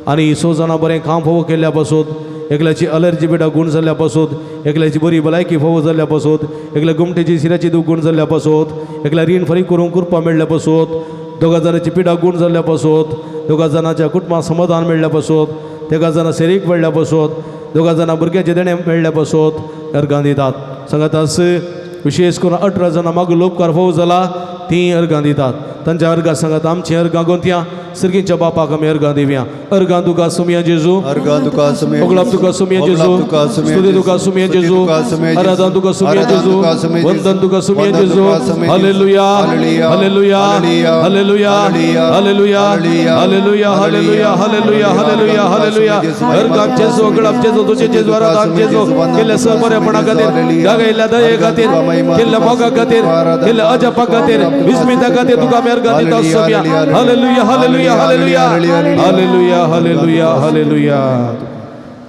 आनी 6 जाणां बरें काम फोव केल्ल्या पासून एकल्याची अलर्जी पिडा गुण जाल्ल्या पासून एकल्याची बरी भलायकी फोव जाल्ल्या पासून एकल्या गुमटेची शिराची दूख गुण जाल्ल्या पासून एकल्या रीण फारीक करूंक कृपा मेळ्ळ्या पासून 2 जाणांची पिडा गुण जाल्ल्या पासून 2 जाणांच्या कुटुंबाक समाधान मेळ्ळ्या पासून 3 जाणां सेरीक मेळ्ळ्या पासून 2 जाणां भुरग्याचे देणे मेळ्ळ्या पासून अर्गां दितात. सांगात विशेष करून 18 जाणां मागून उपकार फोव जाला ती अर्गां दितात. तांच्या अर्गां सांगात आमची अर्गां गोंथया सर्गीच्या बापाक आमी अर्गां दिवया. अर्गां तुका सुमया जेजू, मोगलाप तुका सुमया जेजू, स्तुती तुका सुमया जेजू, आराधना तुका सुमया जेजू, वंदन तुका सुमया जेजू. हालेलुया hallelujah hallelujah hallelujah hallelujah hallelujah hallelujah hallelujah हालेलुया. अर्गां जेजू मोगलाप जेजू तुझे जेजू आराधना जेजू केल्ल्या सहबरेपणा खातीर गागयल्ल्या दये खातीर केल्ल्या मोगा खातीर केल्ल्या अजपा खातीर विस्मिता खातीर तुका आमी अर्गां दिता सुमया. हालेलुया हालेलुया हालेलुया हालेलुया हालेलुया हालेलुया.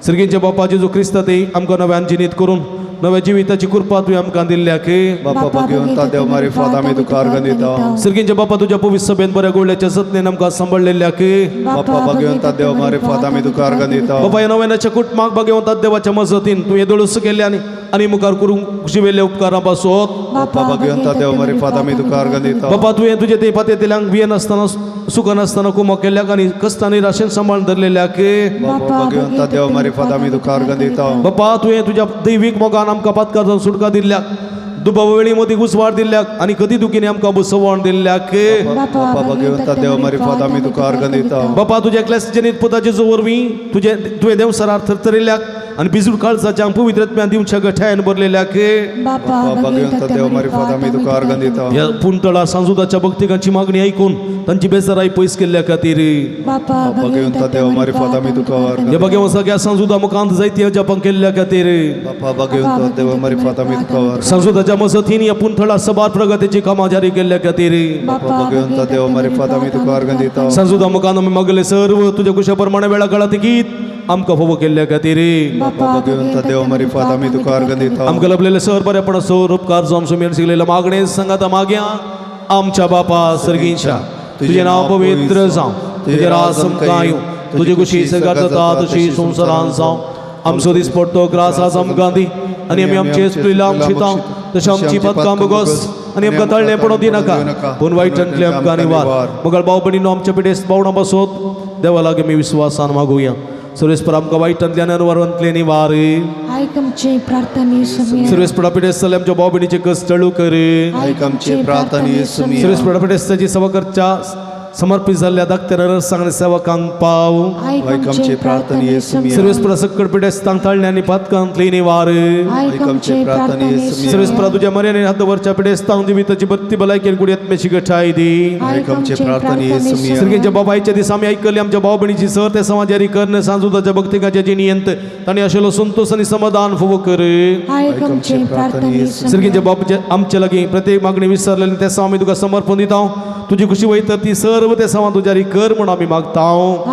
सर्गींच्या बापा जेजू क्रिस्ता ते आमकां नव्यान जिनीत करून नव्या जिविताची कृपा तुवें आमकां दिल्ल्याक सर्गींच्या बापा तुज्या पवित्र सभेन बऱ्या गोळ्याच्या सत्नेन आमकां सांबाळलेल्याक बापा ह्या नव्यानाच्या कुटुंबाक भगवंता देवाच्या मजतीन तुवें दळूस केल्ल्या आनी मुखार करूंक शिवेल्ल्या उपकारां पासून बापा तुवें तुजे ते पातेल्याक भियेन आसतना सुख नासतना कुमोक केल्ल्याक आनी कश्टांनी राशेन सांबाळून धरलेल्याक बापा तुवें तुज्या दैवीक मोगान आमकां पातकां सुटका दिल्ल्याक दुबावेळी मदीं उसवाड दिल्ल्याक आनी कधी दुखीने आमकां बसवण दिल्ल्याक बापा तुज्या एकल्याच जनीत पुताचे जो वरवीं तुवें देवसरार थरथरिल्ल्याक आनी बिजूड काळजाच्या पवित्र आत्म्यान दिवच्या गठ्यान भरलेल्याक ह्या पुंतळा सांजुदाच्या भक्तिकांची मागणी आयकून तांची बेजाराई पयस केल्ल्या खातीर हे भगवंत सगळ्या सांजुदा मुखांत जायती जपां केल्ल्या खातीर सांजुदाच्या मजतीन ह्या पुंतळा सभार प्रगतीची कामां जारी केल्ल्या खातीर सांजुदा मुखांत आमी मागले सर्व तुज्या कुशा प्रमाणे वेळा काळात गीत आमकां फोव केल्ल्या खातीर बापा भगवंता देव मरी फात आमी तुका अर्घ दिता आमकां लभलेले सर बरेपण सोर उपकार जो आमचो मेर शिकलेल्या मागणे सांगात माग्या आमच्या बापा सर्गींच्या तुझे नाव पवित्र जावं तुझे राज आमकां येवं तुझे कुशी सगार जाता तशी संवसारांत जावं आमचो दीस पडटो ग्रास आज आमकां दी आनी आमी आमचे चुकलेल्या आमचिता तशें आमची पदकां बोगस आनी आमकां तळ्ळें पडों दिनाका पूण वायटांतले आमकां निवार मुगाळ भाव भयणीनो आमच्या पिडेस्त पावणा बसोत देवा लागीं आमी विस्वासान मागुया सर्वेस्पर आमकां वायटांतल्यान अनवरांतले निवार आयक आमचे प्रार्थना येसुमिया सर्वेस्परा पिडेस्त जाल्यार आमच्या भाव भयणीचे कश्टळू कर आयक आमचे प्रार्थना येसुमिया सर्वेस्परा पिडेस्ताची सेवा करच्या समर्पित जाल्ल्या धाकट्या सांगणे सेवकांक पाव आयक आयक आमचे प्रार्थना येसुमिया सर्वेस्परा सकट पिडेस्तांक तळण्यानी पातकांतली निवार आयक आमचे प्रार्थना येसुमिया सर्वेस्परा तुझ्या मर्याने हात वरच्या पिडेस्तांक जिविताची बत्ती भलायकी कुडी आत्म्याची गठाय दी आयक आमचे प्रार्थना येसुमिया सर्गेच्या बाबाईच्या दिसा आमी आयकली आमच्या भाव भयणीची सर ते समाजारी करणे सांजुताच्या भक्तिकाच्या जी नियंत तांणी आशिल्लो संतोष आनी समाधान फोव कर आयक आमचे प्रार्थना येसुमिया सर्गेच्या बाबाचे आमच्या लागीं प्रत्येक मागणी विसरलेली त्या आमी तुका समर्पण दिता तुजी खुशी वयता ती सर्व ते समा तुज्यारी कर म्हूण आमी मागता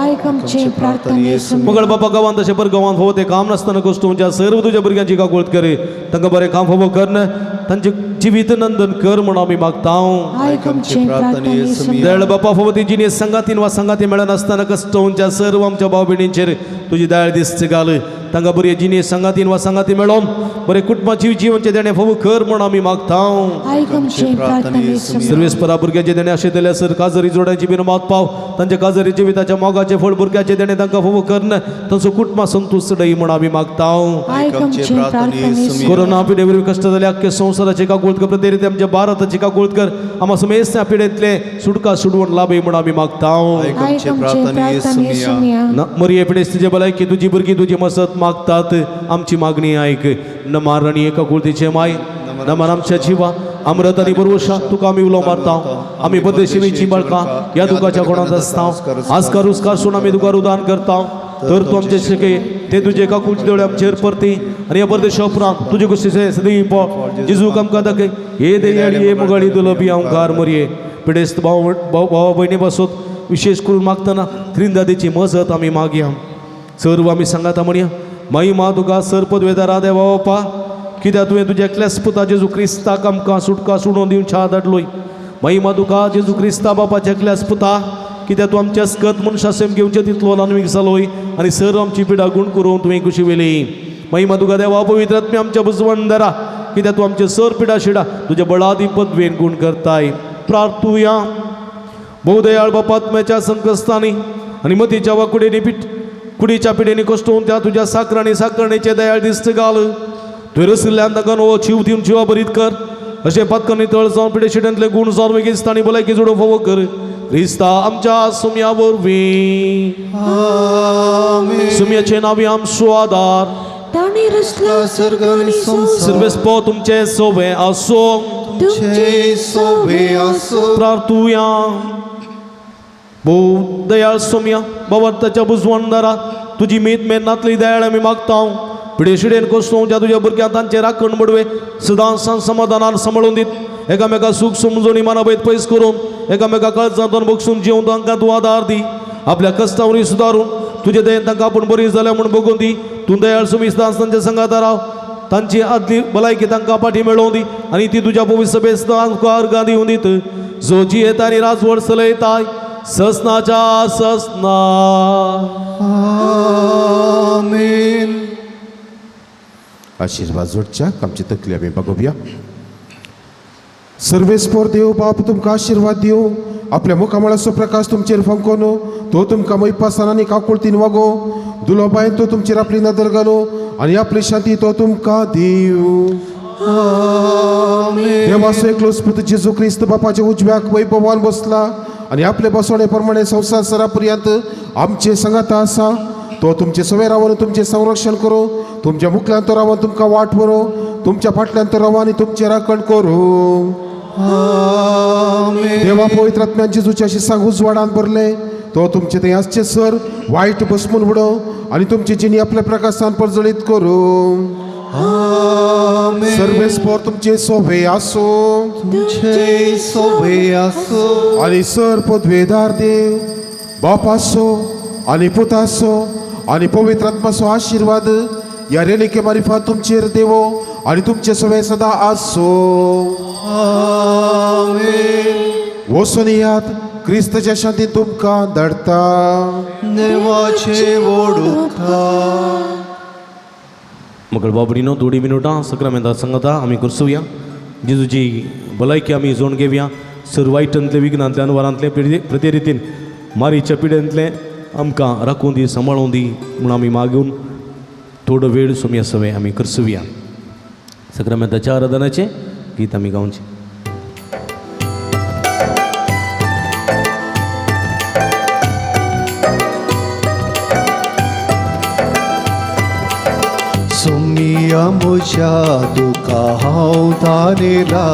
आयक आमचे प्रार्थना येसुमिया मगळ बाबा गांवांत तशें बरें गांवांत फोव ते काम नासतना कश्टोवच्या सर्व तुज्या भुरग्यांची काकूळट कर तांकां बरें काम फोव कर तांचे जिवीत नंदन कर म्हूण आमी मागता आयक आमचे प्रार्थना येसुमिया दयाळ बापा फोव ती जिनेस संगातीन वा संगाती मेळना आसतना कश्टोवच्या सर्व आमच्या भाव भयणींचेर तुजी दयाळ दिसची घाल तांकां बरी जिनेस संगातीन वा संगाती मेळोन बरें कुटुंबाची जिवनचे देणे फोव कर म्हूण आमी मागता आयक आमचे प्रार्थना येसुमिया सर्वेस्परा भुरग्याचे देणे अशें दिल्या सर काजरी जोड्यांची बीन मात पाव तांच्या काजरी जिविताच्या मोगाचे फळ भुरग्याचे देणे तांकां फोव करन तांचो कुटुंब संतुश्ट रही म्हूण आमी मागता आयक आमचे प्रार्थना येसुमिया कोरोना पिडेवरी कष्ट जाले आख्खे संवसाराची काकूळट कर प्रत्येक आमच्या भारताची काकूळट कर आमा समेस्त ह्या पिडेंतले सुटका सुडवण लाभय म्हूण आमी मागता आयक आयक आमचे आमचे प्रार्थना प्रार्थना येसुमिया येसुमिया मरिये पिडेस्त तुजे भलायकी तुजी भुरगीं तुजी मसत मागतात आमची मागणी आयक नमार आनी एका कुळतीचे माय नमार आमच्या जिवा अमृत आनी बरोशा तुका आमी उलो मारता आमी बद्दशिणीची बाळकां ह्या दुखाच्या कोणात आसता आस्कार उस्कार सुन आमी तुका रुदान करता तर तूं आमचे शिके ते तुजे एका कुळचे देवळे आमचेर परती आनी ह्या परदेशा उपरांत तुजे कुशीचे सदैव पळ जेजूक आमकां दाखय हे देयाळी हे मुगाळी दुलबी ओंकार मरये पिडेस्त भाव भयणी बसोत विशेष करून मागतना त्रिंदादेची मजत आमी मागया सर्व आमी सांगाता म्हणया महिमा तुका सर पदवेदारा देवा बापा कित्याक तुवें तुज्या एकल्याच पुता जेजू क्रिस्ताक आमकां सुटका सोडून दिवच्या धाडलोय महिमा तुका जेजू क्रिस्ता बापाच्या एकल्याच पुता कित्याक तूं आमच्या स्कत मनशा सेम घेवचें तितलो लानवीक जालोय आनी सर आमची पिडा गुण करून तुवें खुशी वेली महिमा तुका देवा पवित्र आत्मे आमच्या बुजवण धरा कित्याक तूं आमचे सर पिडा शिडा तुज्या बळादी पदवेन गुण करताय प्रार्थुया बहुदयाळ बापात्म्याच्या संकस्तांनी आनी मतीच्या वाकुडेनी कुडीच्या पिडेनी कश्टोवन त्या तुज्या साकरांनी साकरणेचे दयाळ दिसत घाल तुवें रसिल्ल्यान ताका नवो जीव दिवन जिवा बरीत कर अशें पत्कनी तळ जावन पिडे शिड्यांतले गुण जावन वेगीस्त आनी भलायकी जोडो फोव कर क्रिस्ता आमच्या सुम्या वरवीं सुम्याचे नावी आमचो आदार ताणे रचला सर्ग आनी संसार सर्वेस्पो तुमचे सोबे आसो तुमचे सोबे आसो प्रार्थुया भोव दयाळ सोम्या भवार्थाच्या बुजवणदारा तुजी मीत मेहनतली दयाळ आमी मागता पिडे शिडेन कश्टोवच्या तुज्या भुरग्यांक तांचे राखण बडवे सदांच समाधानान सांबाळून दीत एकामेका सुख समजोनी मनाबैत पयस करून एकामेका काळजांतून बगसून जिवन तांकां तूं आदार दी आपल्या कश्टावरी सुदारून तुजे दयेन तांकां आपूण बरी जाल्या म्हूण बगून दी तूं दयाळ सुमी सदांच तांच्या संगात राव तांची आदली भलायकी तांकां पाठी मेळोवन दी आनी ती तुज्या पवित्र सभेत तांकां अर्गां दिवन दीत जो जियेता आनी राजवड चलयताय ससनाच्या ससना आमेन आशीर्वाद जोडच्या आमची तकली आमी बघूया सर्वेस्पोर देव बाप तुमकां आशीर्वाद दिवं आपल्या मुखामळाचो प्रकाश तुमचेर फंकोन तो तुमकां मैपासान आनी काकुळतीन वागो दुलोबायन तो तुमचेर आपली नदर घालो आनी आपली शांती तो तुमकां दिव देवाचो एकलोच पुत जेजू क्रिस्त बापाच्या उजव्याक वैभवान बसला आनी आपले बसवणे प्रमाणे संवसार सरापर्यंत आमचे संगात आसा तो तुमचे सवय रावन तुमचे संरक्षण करो तुमच्या मुखल्यान तो रावन तुमकां वाट वरो तुमच्या फाटल्यान तो राव आनी तुमचे राखण करो देवा पवित्र आत्म्यान जेजूच्या शिसाक उजवाडान भरले तो तुमचे थंय आसचे सर वायट बसमून उडो आनी तुमची जिणी आपल्या प्रकाशान परजळीत करो सर्वेस्पोर तुमचे सोबे आसो तुमचे सोबे आसो आनी सर पदवेदार देव बाप आसो आनी पुत आसो आणि पवित्र आत्माचो आशीर्वाद या रेलिके मार्फत तुमचेर देवो आणि तुमचे सवय सदा आसो. वचून यात क्रिस्ताच्या शांतीन तुमकां धाडटा. देवाचे ओडुखा. मग बाबडीनो 2 मिनटां सक्रामेंता सांगता आमी करसुया. जेजूची भलायकी आमी जोड घेवया. वायटांतले विघ्नांतल्यान वरांतले प्रते रितीन मारीच्या पिड्यांतले आमकां राखून दी सांबाळून दी म्हूण आमी मागून थोडो वेळ सोम्या सवय आमी करसुया. सक्रामेंताच्या आराधनाचे गीत आमी गावचे. सोमिया म्हज्या तुका हांव तानेला.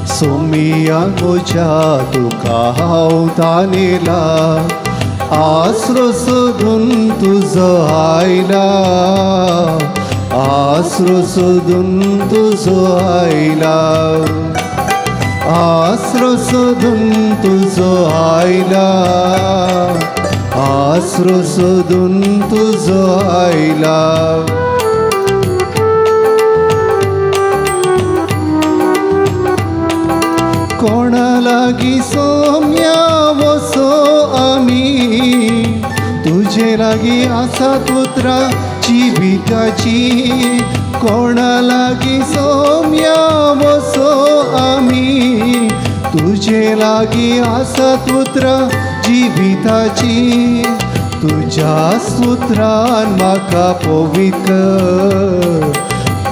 सोमिया म्हज्या तुका हांव तानेला. आसरो सोदून तुजो आयला. आसरो सोदून तुजो आयला. आसरो सोदून तुजो आयला. आसरो सोदून तुजो आयला. कोणा लागीं सोम्या वसो आमी. तुजे लागीं आसात उतरां जिविताची. कोणा लागीं सोम्या वसो आमी. तुजे लागीं आसात उतरां जिविताची. तुज्या सुत्रान म्हाका पवित्र कर.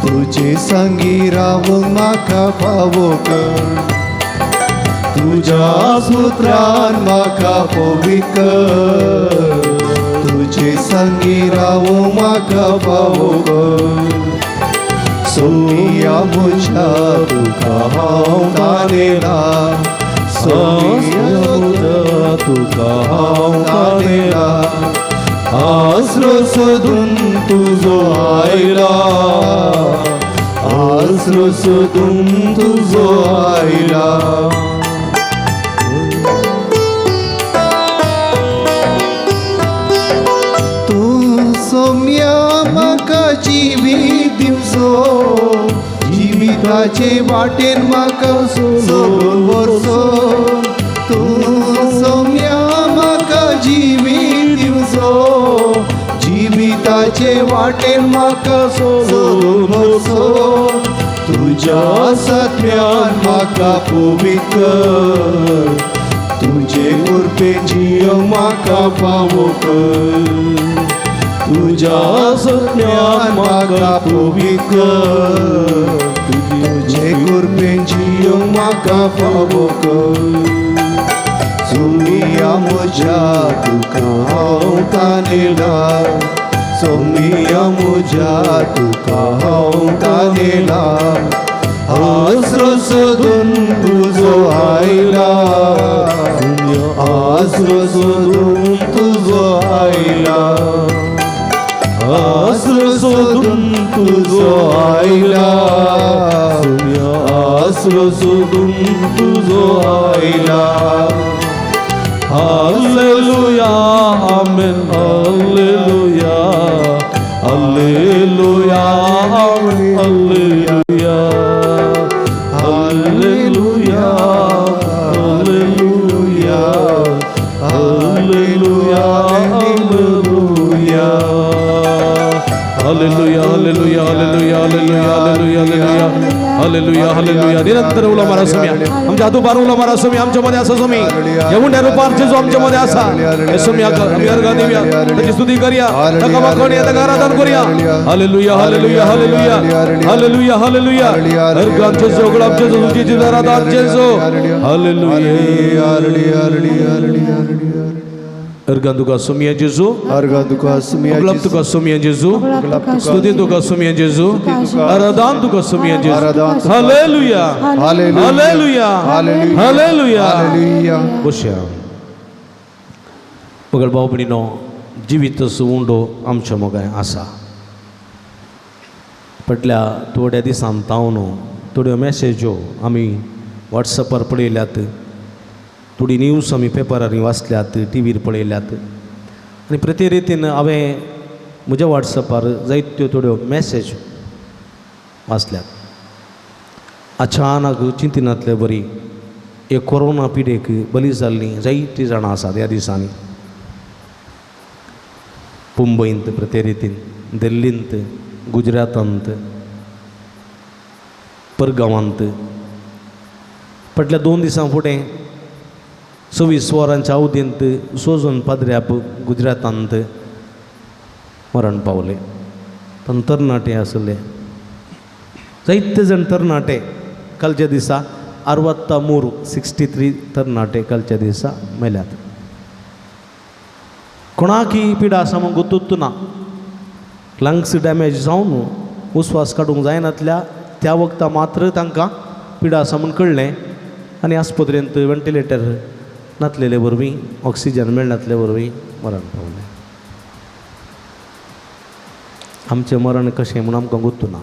तुजे संगी रावूंक म्हाका फावो कर. तुज्या सुत्रान म्हाका पवित्र कर. तुजे संगी रावूंक म्हाका फावो कर. सोमिया म्हज्या तुका हांव तानेला. सोमिया म्हज्या तुका हांव तानेला. आसरो सोदून तुजो आयला. आसरो सोदून तुजो आयला. सोम्या म्हाका जिवीत दिवचो. जिविताचे वाटेन म्हाका सोडून व्हरचो. तूं सोम्या म्हाका जिवीत दिवचो. जिविताचे वाटेन म्हाका सोडून व्हरचो. तुज्या सत्म्यान म्हाका पवित्र कर. तुजे कृपेन जियोंक म्हाका फावो कर. तुज्या सत्म्यान म्हाका पवित्र कर. तुजे कृपेन जियोंक म्हाका फावो कर. सोमिया म्हज्या तुका हांव तानेला. सोमिया म्हज्या तुका हांव तानेला. आसरो सोदून तुजो आयला. आसरो सोदून तुजो आयला. आसरो सोदून तुजो आयला. आसरो सोदून तुजो आयला. Hallelujah amen. Hallelujah. Hallelujah. Hallelujah. Hallelujah. Hallelujah. Hallelujah. Hallelujah. Hallelujah. Hallelujah. Hallelujah. Hallelujah. हालेलुया. निरंतर उला मारा सोम्या आमच्या हातून उला मारा सोम्या आमच्या मध्ये असा सोमी येऊन रूपार जेजू आमच्या मध्ये असा हे सोम्या आम्ही अर्घ देऊया त्याची स्तुती करूया नका मागणी आता आराधना करूया. Hallelujah. Hallelujah. Hallelujah. Hallelujah. Hallelujah. अर्घ आमचे जोगळ आमचे जेजूची जीवन आराधना जेजू. हालेलुया. अर्घ तुका सोमिया जेजू. अर्घ तुका सोमिया उगलप तुका सोमिया जेजू. स्तुती तुका सोमिया जेजू. आराधना तुका सोमिया जेजू. हालेलुया. हालेलुया. हालेलुया. हालेलुया. बसया. पगड भाऊ भयणीनो जिवीत उंडो आमच्या मोगाय आसा. फाटल्या थोड्या दिसान तावन थोड्यो मॅसेजो आमी वॉट्सॅपार पळयल्यात. थोडी न्यूज आमी पेपरांनी वाचल्यात टी व्हीर पळयल्यात. आनी प्रते रितीन हांवें म्हज्या वॉट्सॅपार जायत्यो थोड्यो मॅसेज वाचल्यात. अचानक चिंतनांतले बरी हे कोरोना पिडेक बली जाल्लीं जायतीं जाणां आसात ह्या दिसांनी. मुंबईंत प्रते रितीन, दिल्लींत, गुजरातांत, परगांवांत. फाटल्या 2 दिसां फुडें 26 वरांच्या अवधींत सोजून पाद्र्याप गुजरातांत मरण पावले. पण तरणाटे आसले, जायते जाण तरणाटे. कालच्या दिसा 63 तरणाटे कालच्या दिसा मेल्यात. कोणाक ही पिडा आसा म्हूण गुतूच ना. लंग्स डॅमेज जावन उस्वास काडूंक जायनातल्या त्या वक्ता मात्र तांकां पिडा आसा म्हूण कळ्ळें आनी आस्पत्रेंत वेंटिलेटर नासलेले वरवीं, ऑक्सिजन मेळनासले वरवीं मरण पावलें. आमचें मरण कशें म्हूण आमकां गुतू ना.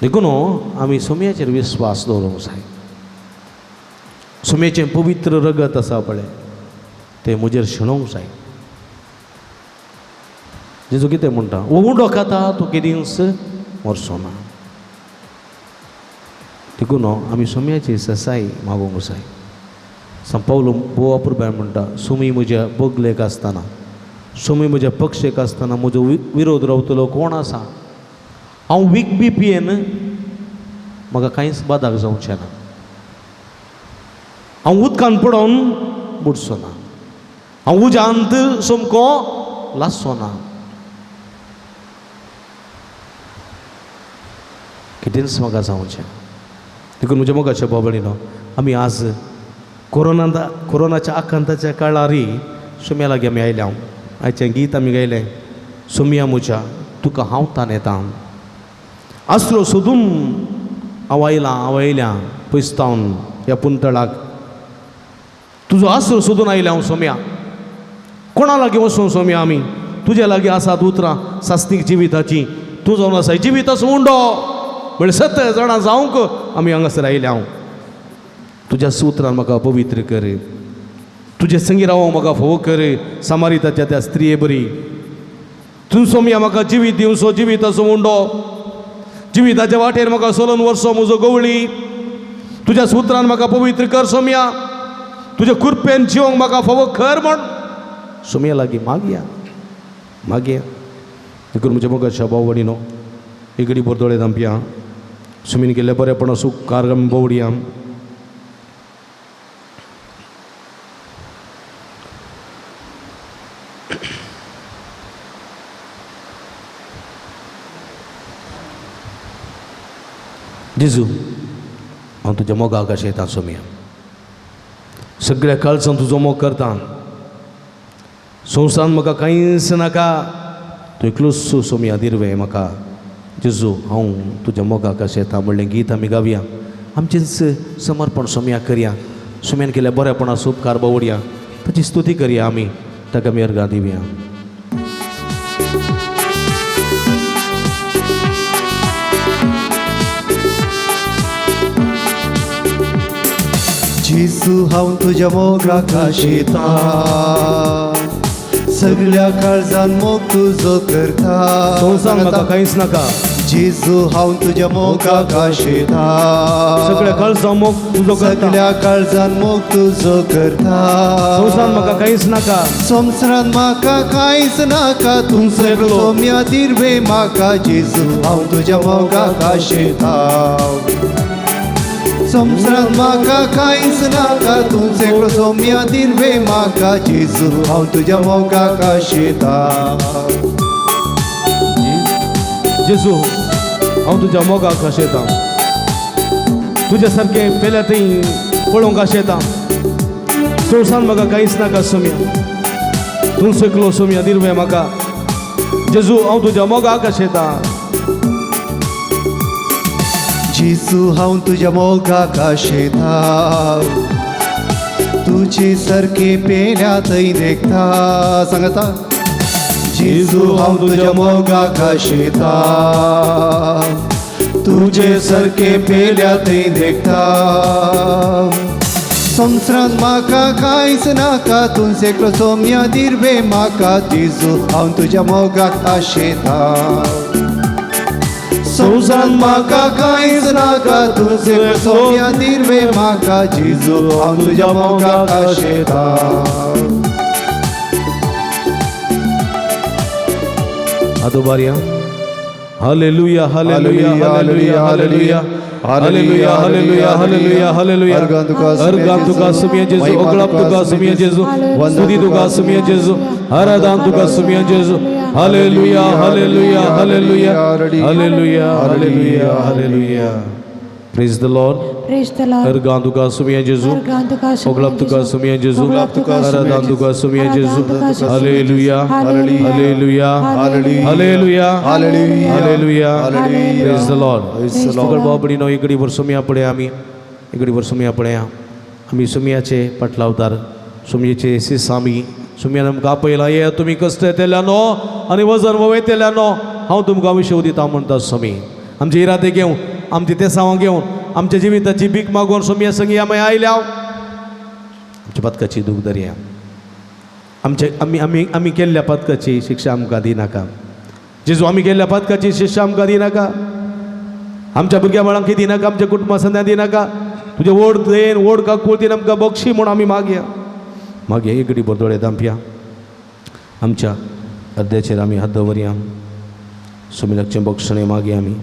देखून आमी सुमयाचेर विस्वास दवरूंक जाय. सुमयेचें पवित्र रगत आसा पळय तें म्हजेर शिणोवंक जाय. जेजू कितें म्हणटा, उंडो खाता तूं केदींच मरचो ना. देखून आमी सुमयाची ससाई मागोवंक जाय. पावलो बोवा पुरबाय म्हणटा, सुमी म्हज्या बोगलेक आसतना, सुमी म्हज्या पक्षेक आसतना म्हजो विरोध रावतलो कोण आसा? हांव वीक बी पियेन, म्हाका कांयच बादाक जावचें ना. हांव उदकान पडोवन बुडचो ना. हांव उज्यांत सोमको लासचो ना. कितेंच म्हाका जावचें. देखून म्हज्या मोगाच्या बाबळीनो आमी आज कोरोनाच्या आकांताच्या काळारी सुम्या लागीं आमी आयल्या. आयचें गीत आमी गायलें, सुमया म्हज्या तुका हांव तानेतां. आसलो सोदून हांव आयल्या पयसतावन ह्या पुंतळाक. तुजो आसरो सोदून आयल्या हांव सोम्या. कोणा लागीं वचूं सोम्या आमी? तुज्या लागीं आसात उतरां सास्तीक जिविताची. तूं जावन आसा जिविताचो उंडो म्हळ्यार 70 जाणां जावंक आमी हांगासर आयल्या. हांव तुज्या सुत्रान म्हाका पवित्र कर. तुजे संगी रावोंक म्हाका फोव कर. सामारिताच्या त्या स्त्रिये बरी तूं सोम्या म्हाका जिवीत दिवचो, जिविताचो उंडो. जिविताच्या वाटेर म्हाका चलोवन व्हरचो म्हजो गवळी. तुज्या सुत्रान म्हाका पवित्र कर सोम्या. तुज्या कुरपेन जिवंक म्हाका फोव कर म्हण सोम्या लागीं मागया. देखून म्हज्या मोगाच्या भाव भयणीनो, एक भर दोळे धांपया. सुमीन गेल्ले बरेपणा सूख कार आमी भोंवडया. जेजू, हांव तुज्या मोगाक अशें येता सोम्या. सगळ्या काळजान तुजो मोग करता. संवसारान म्हाका कांयच नाका, तूं एकलोच सोम्या दिरवे म्हाका. जेजू, हांव तुज्या मोगाक अशें येता म्हणलें गीत आमी गावया. आमचेंच समर्पण सोम्याक करया. सोम्यान केल्या बरेपणा उपकार भोंवडया. ताची स्तुती करया आमी, ताका आमी अर्गां दिवया. जेजू, हांव तुज्या मोगाक आशेता. सगळ्या काळजान मोग तुजो करता. संवसारान म्हाका कांयच नाका. जेजू, हांव तुज्या मोगाक आशेता. सगळ्या काळजान मोग तुजो करता. सगळ्या काळजान मोग तुजो करता. संवसारान म्हाका कांयच नाका. संवसारान म्हाका कांयच नाका. तूं सगळो सोम्या दिरवे म्हाका. जेजू, हांव तुज्या मोगाक आशेता. संवसारान म्हाका कांयच नाका. तूं सगळो सोम्या दिरवे म्हाका. जेजू, हांव तुज्या मोगाक आशेता. जेजू, हांव तुज्या मोगाक आशेता. तुज्या सारकें पेल्या थंय पळोवंक आशेता. संवसारान म्हाका कांयच नाका सोम्या. तूं सकलो सोम्या दिरवे म्हाका. जेजू, हांव तुज्या मोगाक आशेता. जेजू, हांव तुज्या मोगाक आशेता. तुजे सारके पेल्या थंय देखता. सांगता, जेजू, हांव तुज्या मोगाक आशेता. तुजे सारके पेल्या थंय देखता. संवसारांत म्हाका कांयच नाका तुझे सोम्या दिर्बे म्हाका जेजू हांव तुज्या मोगाक आशेता संवसारांत म्हाका कांयच नाका तुझे सोम्या दिर्बे म्हाका जेजू हांव तुज्या मोगाक आशेता Adobaria. Hallelujah, hallelujah, hallelujah, hallelujah. Hallelujah, hallelujah, hallelujah, hallelujah. Argam tuka sumia Jesu, oglap tuka sumia Jesu, studi tuka sumia Jesu, aradam tuka sumia Jesu. Hallelujah, hallelujah, hallelujah, hallelujah, hallelujah, hallelujah. Praise the Lord. Praise the Lord. Argam tuka sumia Jesu, oglap tuka sumia Jesu, aradam tuka sumia Jesu. Hallelujah, hallelujah, hallelujah, hallelujah. Praise the Lord. सगळ बाबडी no इगडी वर्षमिया पडे आम्ही इगडी वर्षमिया पडे आम्ही सुमियाचे पटलावतार सुमियाचे सिसामी सुमियान आमकां आपयला ये तुमी कष्ट येतेल्यानो आनी वजन वयतेल्यानो हांव तुमकां विशव दिता म्हणटा सुमी आमचे इरादे घेवन आमचे तेसांव घेवन आमच्या जिविताची भीक मागून सुमिया संगी आमी आयल्या आमच्या पदकाची दूख दर्या आमचे आमी केल्ल्या पदकाची शिक्षा आमकां दिनाका जेजू आमी केल्ल्या पदकाची शिक्षा आमकां दिनाका आमच्या भुरग्या बाळांक दिनाका आमच्या कुटुंबा सद्या दिनाका तुजे वोड देन वोड का कुळतीन आमकां बक्षी म्हूण आमी मागया एकडी बरदोळे दांपया आमच्या अर्द्याचेर आमी हात दवरया सुमिलाचे बक्षणे मागया आमी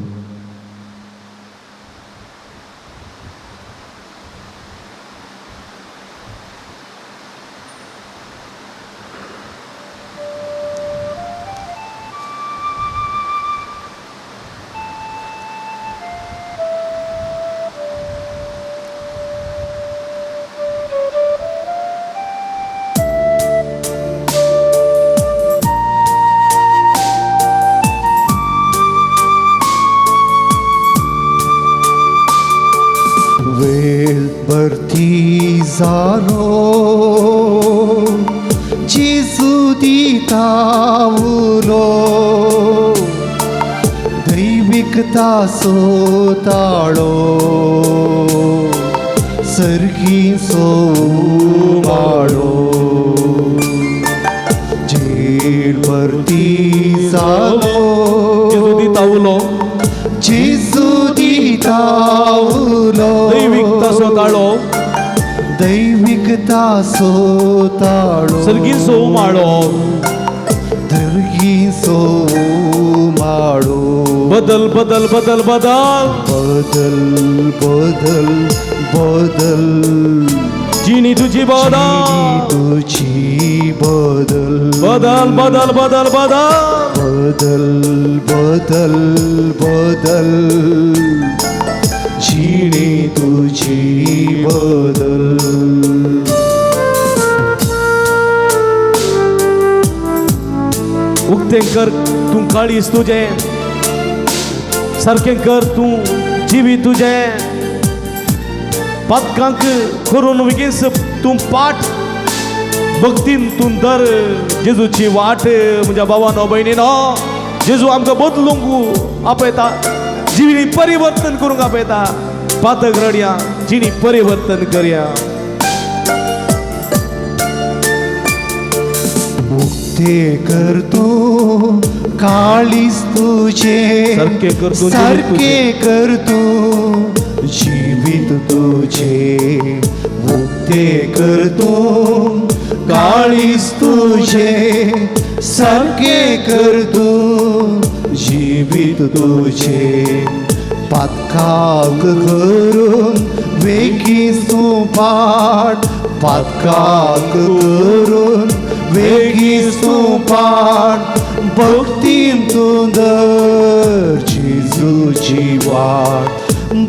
वेळ भरती जालो जेजू दिता उलो दैविकता सोताळो सर्गी सोमाळो जेल भरती जालो जेजू दिता उलो जेजू दिता उलो दैविकता सोताळो दैविकता सोताळो सर्गी सोमाळो दर्गी सोमाळो बदल बदल बदल बदल बदल बदल बदल जिनी तुझी बदल तुझी बदल बदल बदल बदल बदल बदल बदल बदल जिणी तुझी बदल उक्तें कर तूं काळीस तुझे सारकें कर तूं जिवी तुझे पदकांक करून विगीस तूं पाठ भक्तीन तूं दर जेजूची वाट म्हज्या भावानो भयणीनो जेजू आमकां बदलूंक आपयता जिणी परिवर्तन करूंक आपयता पातक रडया जिणी परिवर्तन करया उक्ते कर तूं काळीस तुझे सारकें कर तूं सारके कर तूं जीवित तुझे उक्ते कर तूं काळीस तुझे सारके कर तूं जीवित तुझे पातकाक करून वेगीस तूं पाठ पातकाक करून वेगीस तूं पाठ भक्तीन तूं दर जेजूची वाट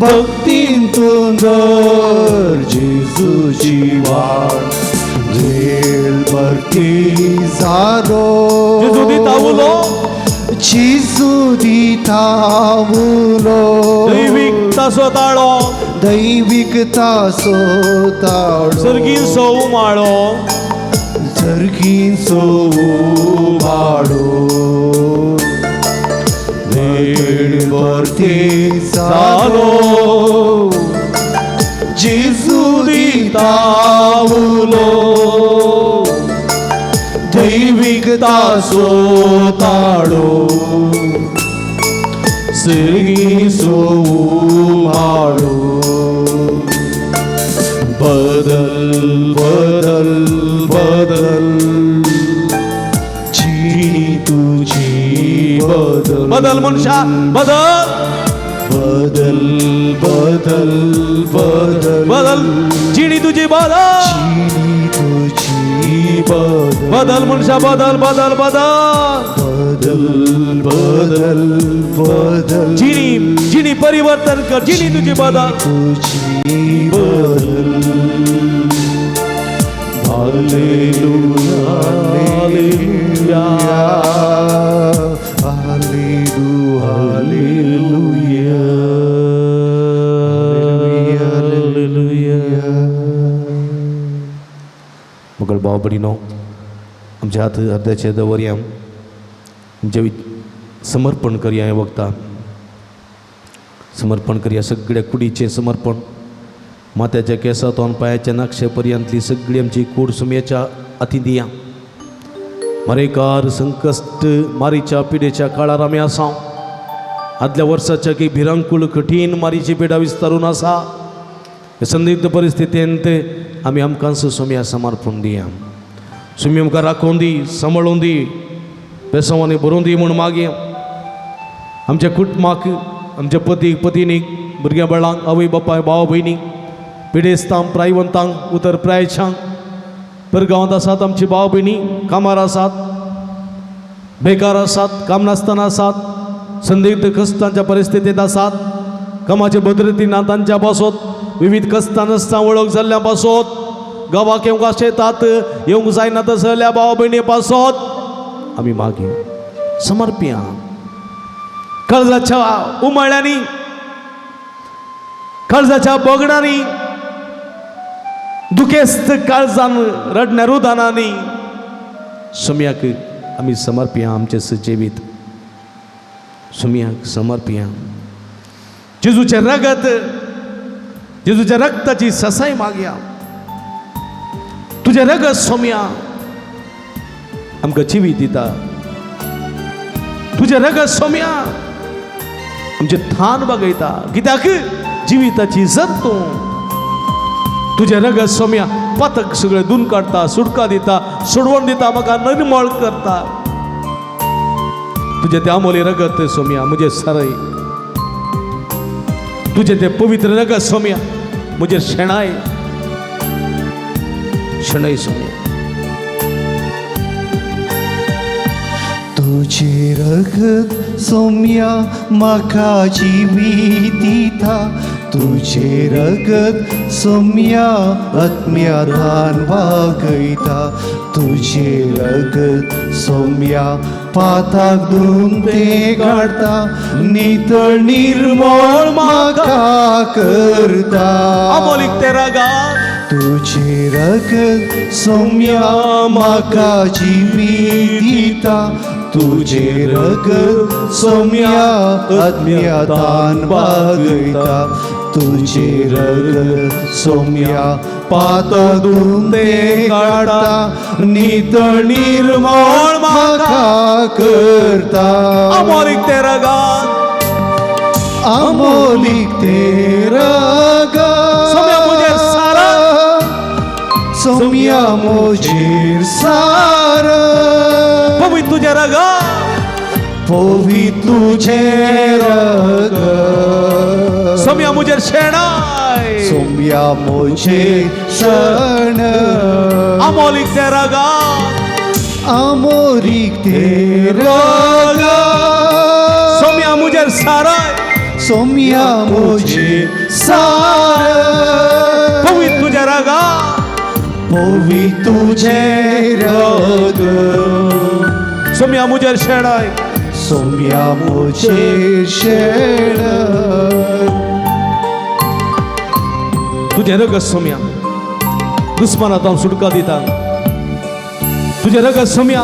भक्तीन तूं दर जेजूची वाट वेळ भरती जालो जेजू दिता उलो जेजू दिता उलो दैविकता सोताळो दैविकता सोताळो सर्गीन सोमाळो सर्गीन सोमाळो वेळ भरती जालो जेजू दिता तावलो दैविकता सोताड़ो सिरगी सोमाड़ो बदल बदल बदल जीनी तुझी बदल बदल मनुष्या बदल बदल बदल बदल बदल जीनी तुझी बदल बदल मनुष्या बदल बदल बदल बदल बदल जीनी जीनी परिवर्तन कर जीनी तुझी बदल बदल hallelujah hallelujah hallelujah hallelujah Mughal भाव भयणीनो आमच्या हात अर्ध्याचे दवरया आमचे समर्पण करया हे वक्ता समर्पण करया सगळ्या कुडीचे समर्पण माथ्याच्या केसांतून पायाच्या नाक्षेपर्यंतली सगळी आमची कूड सुमयेच्या हाती दिया मरेकार संकस्ट मारीच्या पिडेच्या काळार आमी आसा आदल्या वर्साच्या की भिरांकूळ कठीण मारीची पिडा विस्तारून आसा हे संदिग्ध परिस्थितींत आमी आमकां सुमया समर्पण दिया सुमी आमकां राखून दी सांबाळून दी बेसवांनी भरून दी म्हूण मागया आमच्या कुटुंबाक आमच्या पतीक पत्नीक भुरग्यां बाळांक आवय बापाय भाव भयणीक पिडेस्तांक प्रायवंतांक उतर प्रायच्यांक परगांवांत आसात आमची भाव भयणी कामार आसात बेकार आसात काम नासतना आसात संदिग्ध कश्टांच्या परिस्थितींत आसात कामाचे भद्रती ना तांच्या पासत विविध कश्टां नासता वळख जाल्ल्या पासत गांवाक येवंक आशेतात येवंक जायना तसल्या भाव भयणी पासत आमी मागीं समर्पिया काळजाच्या उमाळ्यांनी काळजाच्या बोगडांनी दुखेस्त काळजान रडण्या रुदानांनी सुमयाक आमी समर्पिया आमचे सजिवीत सुमयाक समर्पिया जेजूचे रगत जेजूच्या रक्ताची ससाय मागया तुझे रगत सोम्या आमकां जिवीत दिता तुझे रगत सोम्या आमचे थान बगयता कित्याक जिविताची इज्जत तूं तुझे रगत सोम्या पातक सगळे धुवन काडटा सुटका दिता सोडवण दिता म्हाका निर्मळ करता तुझे ते अमोली रगत सोम्या म्हजे सरय तुझे ते पवित्र रगत सोम्या म्हजे शेणाय शेणाय सोम्या तुझे रगत सोम्या म्हाका जिवीत दिता तुझे रगत सोम्या आत्म्यादान वागयता तुझे रगत सोम्या पाताक धुवन ते काडता नितळ निर्मळ म्हाका करता अमोलीक ते रगत तुझे रगत सोम्या म्हाका जिवीत दिता तुझे रगत सोम्या आत्म्यादान वागयता तुझे रगत सोम्या पाताक धुवन ते काडता नितळ निर्मळ म्हाका करता अमोलीक ते रगत अमोलीक ते रगत सोम्या म्हजे सारा सोम्या मोजेर सार पवित्र तुझे रगत पवित्र तुझे रगत सोम्या मुझे शेणाय सोम्या मोजे शण अमोलीक ते रगत अमोलीक ते रगत सोम्या मुझे साराय सोम्या मोजे सार पवित्र तुझे रगत पवित्र तुझे रगत सोम्या मुझे शेणाय सोम्या मोजे शेण तुझे रगत सोम्या दुस्मानांतल्यान सुटका दिता तुझे रगत सोम्या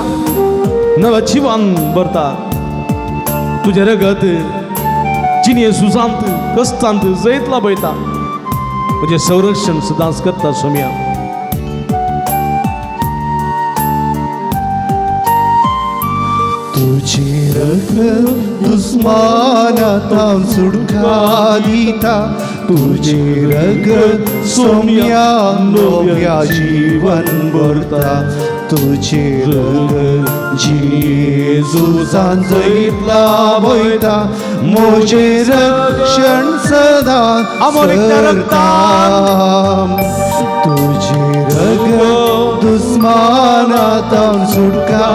नव्या जिवान भरता तुझे रगत जिने सुजांत कस्तांत जैत लाभयता म्हणजे संरक्षण सदांच करता सोम्या. तुझे रग दुस्मानातां सुटका दिता, तुझे रग सोम्या नव्या जीवन भरता, तुझे रग जेजूसान जैतला वयता, मोजे रक्षण सदा करता. तुझे रग दुस्मानातां सुटका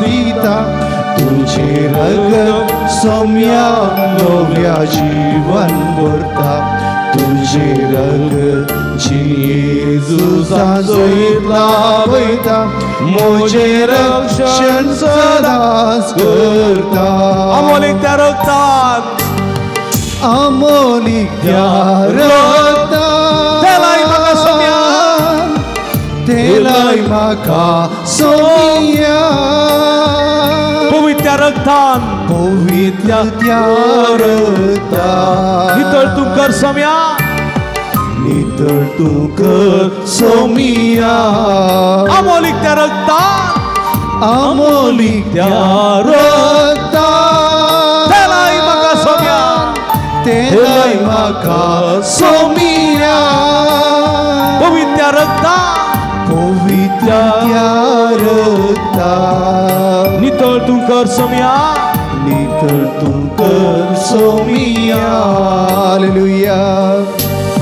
दिता, तुझे रग सोम्या नव्या जीवन भरता, तुझे रग जेजूसान जैतला वयता, मोजे रक्षण सदांच करता. अमोलिक त्या रक्तात, अमोलिक त्या रक्तात, तेलाय म्हाका सोम्या, तेलाय म्हाका सोम्या. पवित्र रक्तान पवित्र त्या रक्तान नितळ तू कर सोम्या, नितळ तू कर सोमिया. अमोलिक त्या रक्तान, अमोलिक त्या रक्तान, तेलाय म्हाका सोम्या, तेलाय म्हाका सोमिया. पवित्र रक्तान पवित्र त्या रक्तान नितळ तू कर सोम्या, नितळ तू कर सोमिया. हालेलुया,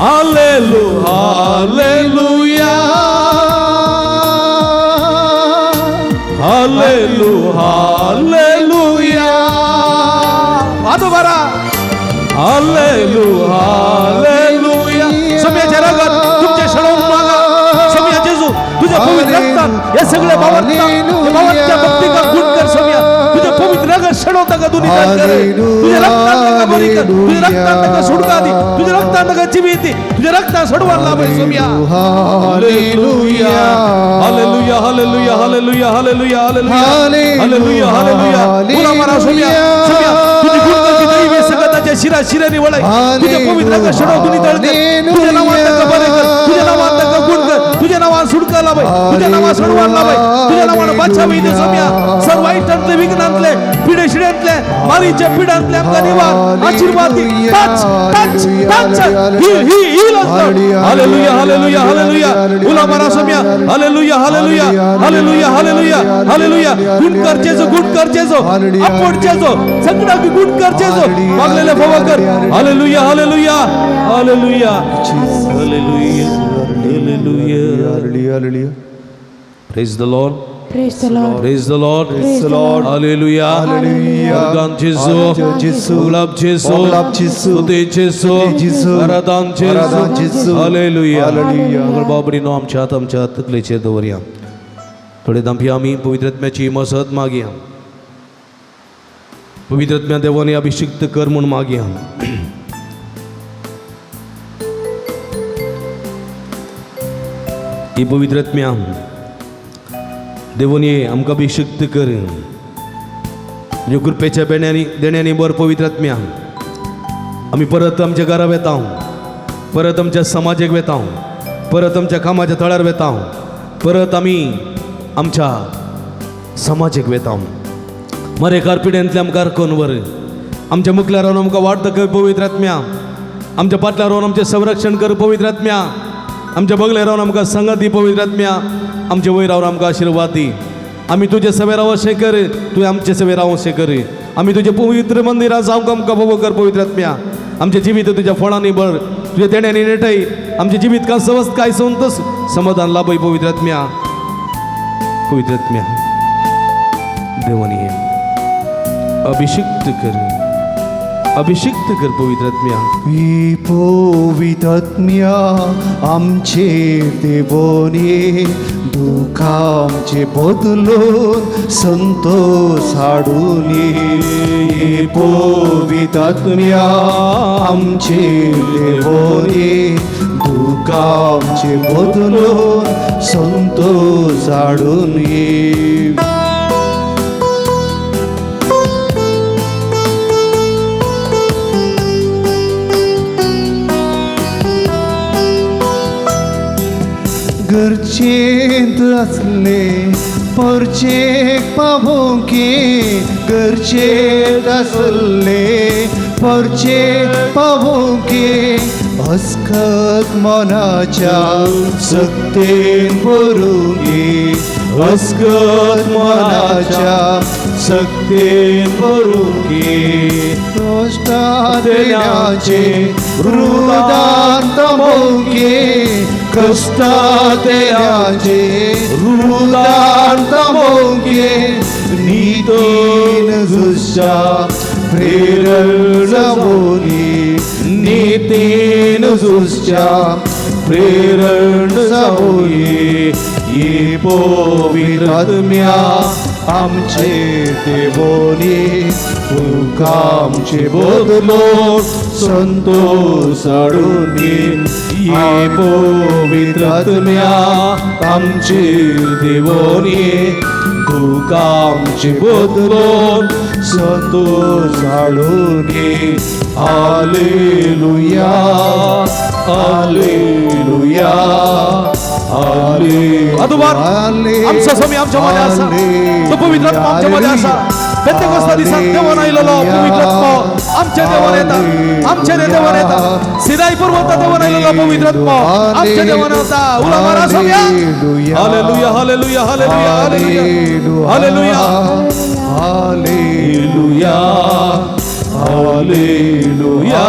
हालेलुया, हालेलुया, हालेलुया, हालेलुया. वाजव बरा, हालेलुया, हालेलुया. सोम्याच्या रगत तुमचे शरण मागा, सोम्या जेजू तुझ्या पवित्र रक्तात या सगळ्या भावांच्या भक्तीचा गुण कर सोम्या. तुझ्या पवित्र रगत शणवता का दोन्ही दान कर, तुझ्या रक्तात का बरी कर, तुझ्या रक्तात का सुटका दे, तुझ्या रक्तात का जीवित दे, तुझ्या रक्तात सोडवायला लाभ सोम्या. Hallelujah, hallelujah, hallelujah, hallelujah, hallelujah, hallelujah, hallelujah, hallelujah. बोला मारा सोम्या, सोम्या तुझी गुणगान दैवी सगळ्याच्या शिरा शिराने वळाय, तुझ्या पवित्र रगत शणव दोन्ही दळ कर, तुझ्या नावात का बरे कर, तुझ्या नावात का गुण कर, तुझ्या नावात सुटका लाभ, तुझ्या नावात सोडवायला लाभ, तुझ्या नावानं बचावी दे सोम्या. सर्व वाईटांतले विघ्नांतले पिढे शिड्यांतले मारीच्या पिढांतले आमका निवार आशीर्वाद दे. टच टच टच ही हालेलुया, हालेलुया, हालेलुया. बोला मारा सोम्या, hallelujah, hallelujah, hallelujah, hallelujah, hallelujah. गुण कर जेजू, गुण कर जेजू, आपण जेजू सगळा गुण कर जेजू, मागलेले भव कर. Hallelujah, hallelujah, hallelujah, hallelujah, hallelujah. Praise the Lord. Praise the Lord. Praise the Lord. Praise the Lord. Hallelujah. Hallelujah. Organ Jesu. Jesu. Ulab Jesu. Ulab Jesu. Stuti Jesu. Jesu. Aradan Aradan Jesu. Jesu. Hallelujah. Hallelujah. अगर Babri no आमच्या तकलेचेर दवरया. थोडे दांपी आमी पवित्र आत्म्याची मसत मागया. पवित्र आत्म्या देवाने अभिषिक्त कर म्हूण मागया. ही पवित्र आत्म्या देवाने आमकां अभिषिक्त कर. तुझ्या कृपेच्या देण्यानी बर पवित्र आत्म्या आमी परत आमच्या घरा येता, परत आमच्या समाजाक वेता, परत आमच्या कामाच्या थळार वेता, परत आमी आमच्या समाजाक वेता. मरेकार पिड्यांतले आमकां राखून वर, आमच्या मुखल्यार रावन आमकां वाडता कर पवित्र आत्म्या. आमच्या फाटल्यार रावन आमचें संरक्षण कर पवित्र आत्म्या. आमच्या बगले रावन आमकां संगत दी पवित्र आत्म्या. आमचे वयर रावन आमकां आशिर्वाद दी. आमी तुजे सेवे राव अशें कर, तुवें आमचे सेवे राव अशें कर. आमी तुजे पवित्र मंदिरांत जावंक आमकां फोव कर पवित्र आत्म्या. आमचे जिवीत तुज्या फळांनी भर, तुज्या देण्यानी नेटय. आमचे जिवीत का सवस्त काय संतस समाधान लाभय पवित्र आत्म्या. पवित्र आत्म्या देवानी अभिषिक्त कर, अभिषिक्त कर पवित्र आत्म्या. पवित्र आत्म्या आमचेर देवोनी दुःखा आमचे बदलून संतोष हाडून ये. पवित्र आत्म्या आमचेर देवोनी दुःखा आमचे बदलून संतोष हाडून ये. गरजेंत असले परचेक पावोंके गरजेंत असले परचेक पावोंके अस्खत मनाच्या सक्तेन भरूंगे अस्खत मनाच्या सक्तेन भरूंगे कष्टात देण्याचे रुदान तमोगे कष्टात देण्याचे रुदान तमोगे नीतीन जुस्या प्रेरण जावोनी नीतीन जुस्या प्रेरण जावोनी ये पवित्र आत्म्या आमचे देवोनी तुका आमचे बदलो संतोष हाडूनी ये पवित्र आत्म्या आमचे देवोनी तुका आमचे बदलो संतोष हाडूनी हालेलुया हालेलुया अदुबार आमचा स्वामी आमच्या मध्ये असा तो पवित्र आत्मा आमच्या मध्ये असा पेंतेकोस्ता दिसात देवान आयलेलो पवित्र आत्मा आमच्या देवान येता आमच्या देवान येता सिनाई पर्वतात देवान आयलेलो पवित्र आत्मा आमच्या देवान येता उला मारा स्वामी हालेलुया hallelujah hallelujah hallelujah hallelujah hallelujah हालेलुया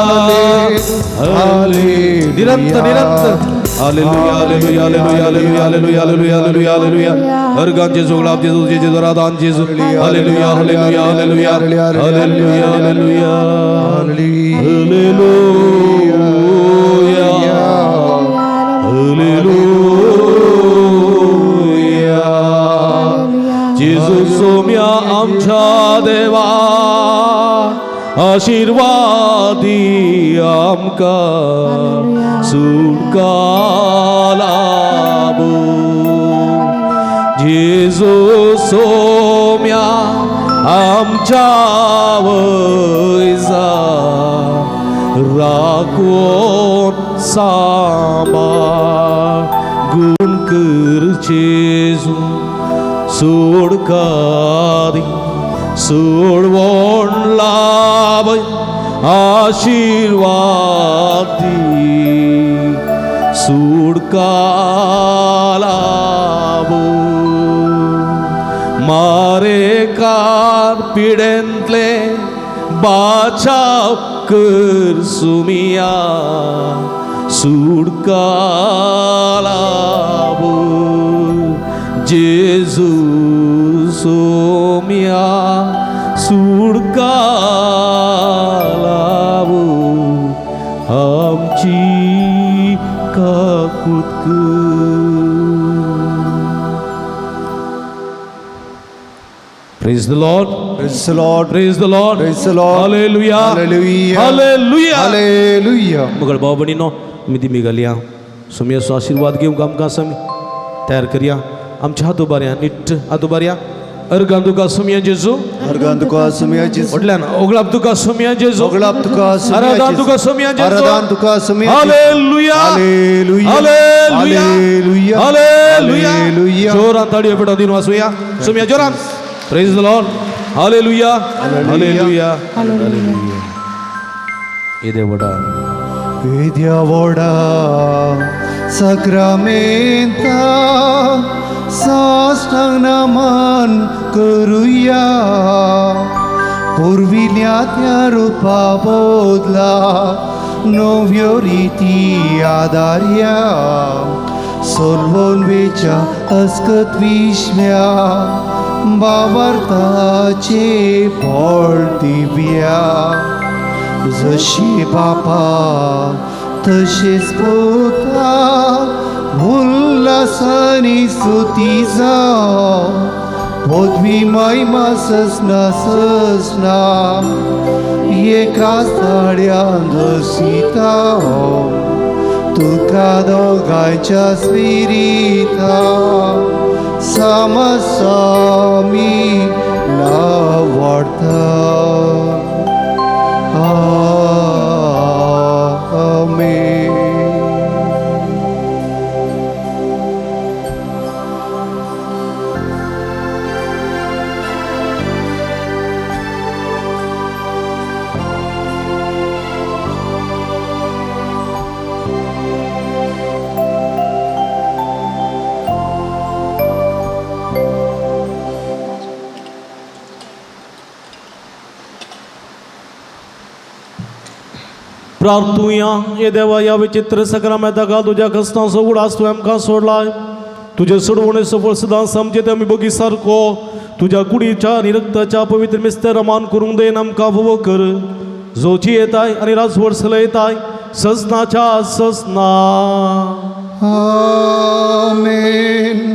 निरंतर निरंतर हालेलुया hallelujah hallelujah hallelujah hallelujah hallelujah हालेलुया हर गान जेसु गुलाब जेसु जेसु आराधन जेसु हालेलुया हालेलुया हालेलुया हालेलुया हालेलुया हालेलुया जेसु सोम्या आमच्या देवा आशीर्वादी आमका सुटका लाभो जेजू सोम्या आमच्या वैजा राखून सांभाळ गुण कर जेजू सोडका दी सोडवण लाभ आशीर्वादी सुडका लाभो मारे कार पिडेंतले बाचाव कर सुमिया सुडका लाभो जेजू सोमिया सुडका लाभो आमची काकुत Praise the Lord. Praise the Lord. Praise the Lord. Praise the Lord. Hallelujah. Hallelujah. Hallelujah. Hallelujah. मगर भाऊ बहिणीनो मी ती मिगालिया सुमियाचो आशीर्वाद घेवंक आमकां समी तयार करया आमच्या हात उबारया नीट हात उबारया अर्गां तुका सुमिया जेजू अर्गां तुका सुमिया जेजू म्हटल्यान ओगलाप तुका सुमिया जेजू ओगलाप तुका सुमिया आराधन जेजू तुका सुमिया जेजू आराधन तुका सुमिया हालेलुया हालेलुया हालेलुया हालेलुया हालेलुया हालेलुया जोरान ताळयो पेटो दिन वासूया सुमिया जोरान प्रेज द लॉर्ड हालेलुया हालेलुया हालेलुया ये वडा Vedyavodha Sakramenta Sastang naman करूया पूर्विल्या त्या रूपा बोधला नव्यो रीती आदार्या सोलवून वेच्या अस्कत विश्व्या बावर्ताचे फळ दिव्या जशी बापा तशीच पोता उल्हासानी स्तुती जाव पदवी महिमा ससना ससना एकाच थाळ्यान रसिता तुका दोगांच्या स्पिरिता समसामी नावडता Amen. प्रार्थूया ये देवा या विचित्र सक्रामेंताका तुझ्या कष्टांचो उडास तूं आमकां सोडलाय तुझे सोडवणेचो फळ सदां समजेत आमी बगी सारको तुझ्या कुडीच्या आणि रक्ताच्या पवित्र मिस्तर रमान करूंक देन आमकां फोव कर जोची येताय आणि राजवड चलयताय सजनाच्या सजना आमेन.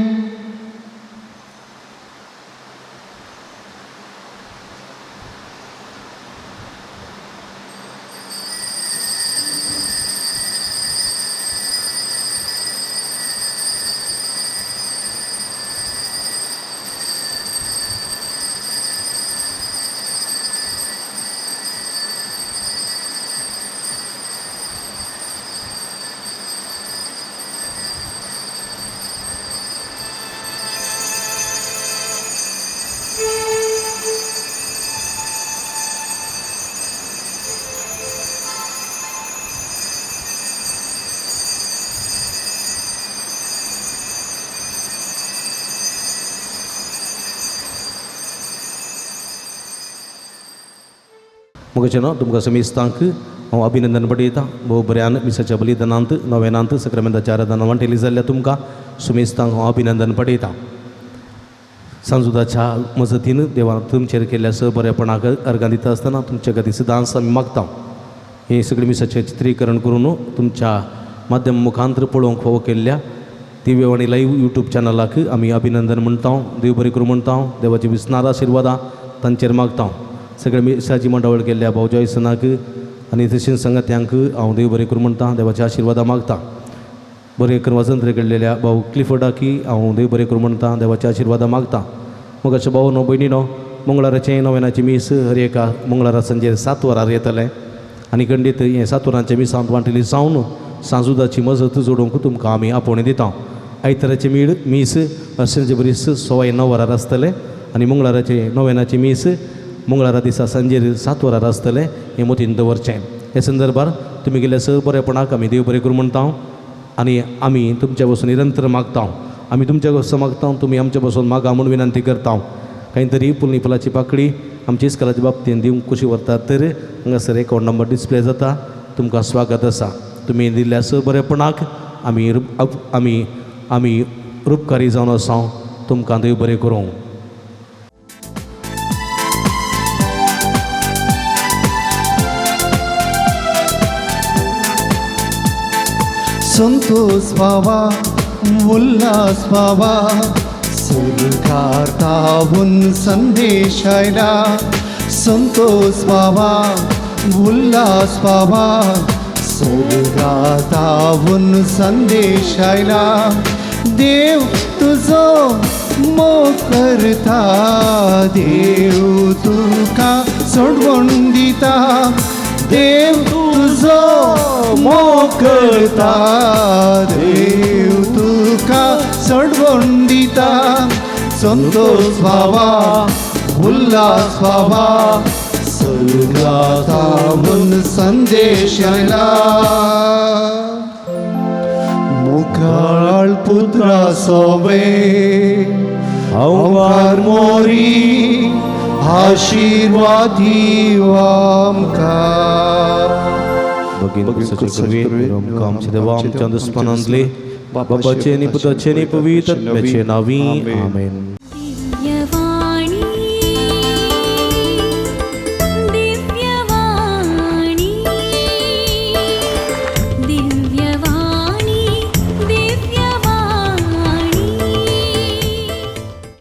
मुगेचें तुमकां समेस्तांक हांव अभिनंदन पठयतां भोव बऱ्यान मिसाच्या बलिदानांत नोवेनांत सक्रामेंताच्या आराधनां वांटेली जाल्ल्या तुमकां सुमेस्तांक हांव अभिनंदन पठयतां. सांजुदाच्या मजतीन देवान तुमचेर केल्ल्या बरेपणाक अर्गां दिता आसतना तुमचे खातीर सदांच आमी मागतां. हें सगळें मिसाचें चित्रीकरण करून तुमच्या माध्यम मुखांतर पळोवंक फोव केल्ल्या दिव्यवाणी लायव्ह यूट्यूब चॅनलाक आमी अभिनंदन म्हणटा देव बरें करूं म्हणटा देवाची विस्नार आशिर्वादां तांचेर मागतां. सगळे मिसाची मंडळ केल्ल्या भावजॉय सनाक आनी तशेंच संगत्यांक हांव देव बरें करूं म्हणटा देवाची आशिर्वादां मागतां. बरें करून वजंत्र केल्लेल्या भाऊ क्लिफर्डाकी हांव देव बरें करूं म्हणटा देवाची आशिर्वादां मागतां. मोगाच्या भाव नो भयणीनो मंगळाराचें नोवेनाचें मीस हर एका मंगळारा संजे 7 वरार येतलें आनी खंडीत हें 7 वरांचें मिसांत वांटेली सावन सांजुदाची मजत जोडूंक तुमकां आमी आपोवणी दिता. आयताराचें मीस अर्शेंचे बरीस 9:15 वरार आसतलें आनी मंगळाराचें नोवेनाचें मीस मंगळारा दिसा सांजेर 7 वरार आसतलें हें मतीन दवरचें. हे संदर्भार तुमी गेल्या बरेपणाक आमी देव बरें करूं म्हणटा आनी आमी तुमच्या बसून निरंतर मागता. आमी तुमच्या बसून मागता तुमी आमच्या बसून मागा म्हूण विनंती करता. कांय तरी पुलनी फुलाची पाकळी आमच्या इस्कलाच्या बाबतींत दिवंक कशी व्हरतात तर हांगासर अकावंट नंबर डिस्प्ले जाता तुमकां स्वागत आसा. तुमी दिल्ल्या बरेपणाक आमी आमी आमी रूपकारी जावन आसा. तुमकां देव बरें करूं. संतोष पावा उल्हास पावा स्वर्गातावून संदेश आयला. संतोष पावा उल्हास पावा स्वर्गातावून संदेश आयला. देव तुझो मोग करता देव तुका सोडवून दिता. देव तुझो मोग करता देव तुका सोडवून दिता. संतोष भावा उल्हास भावा स्वर्गातावून संदेश आयला. मुखाळ पुत्रा सोबे अवकार मोरी आशीर्वाद आमकां. आमच्या देवा आमच्या दुस्मानांतले बापाचे आनी पुताचे आनी पवित्र आत्म्याचे नांवी आमेन. दिव्यवाणी दिव्यवाणी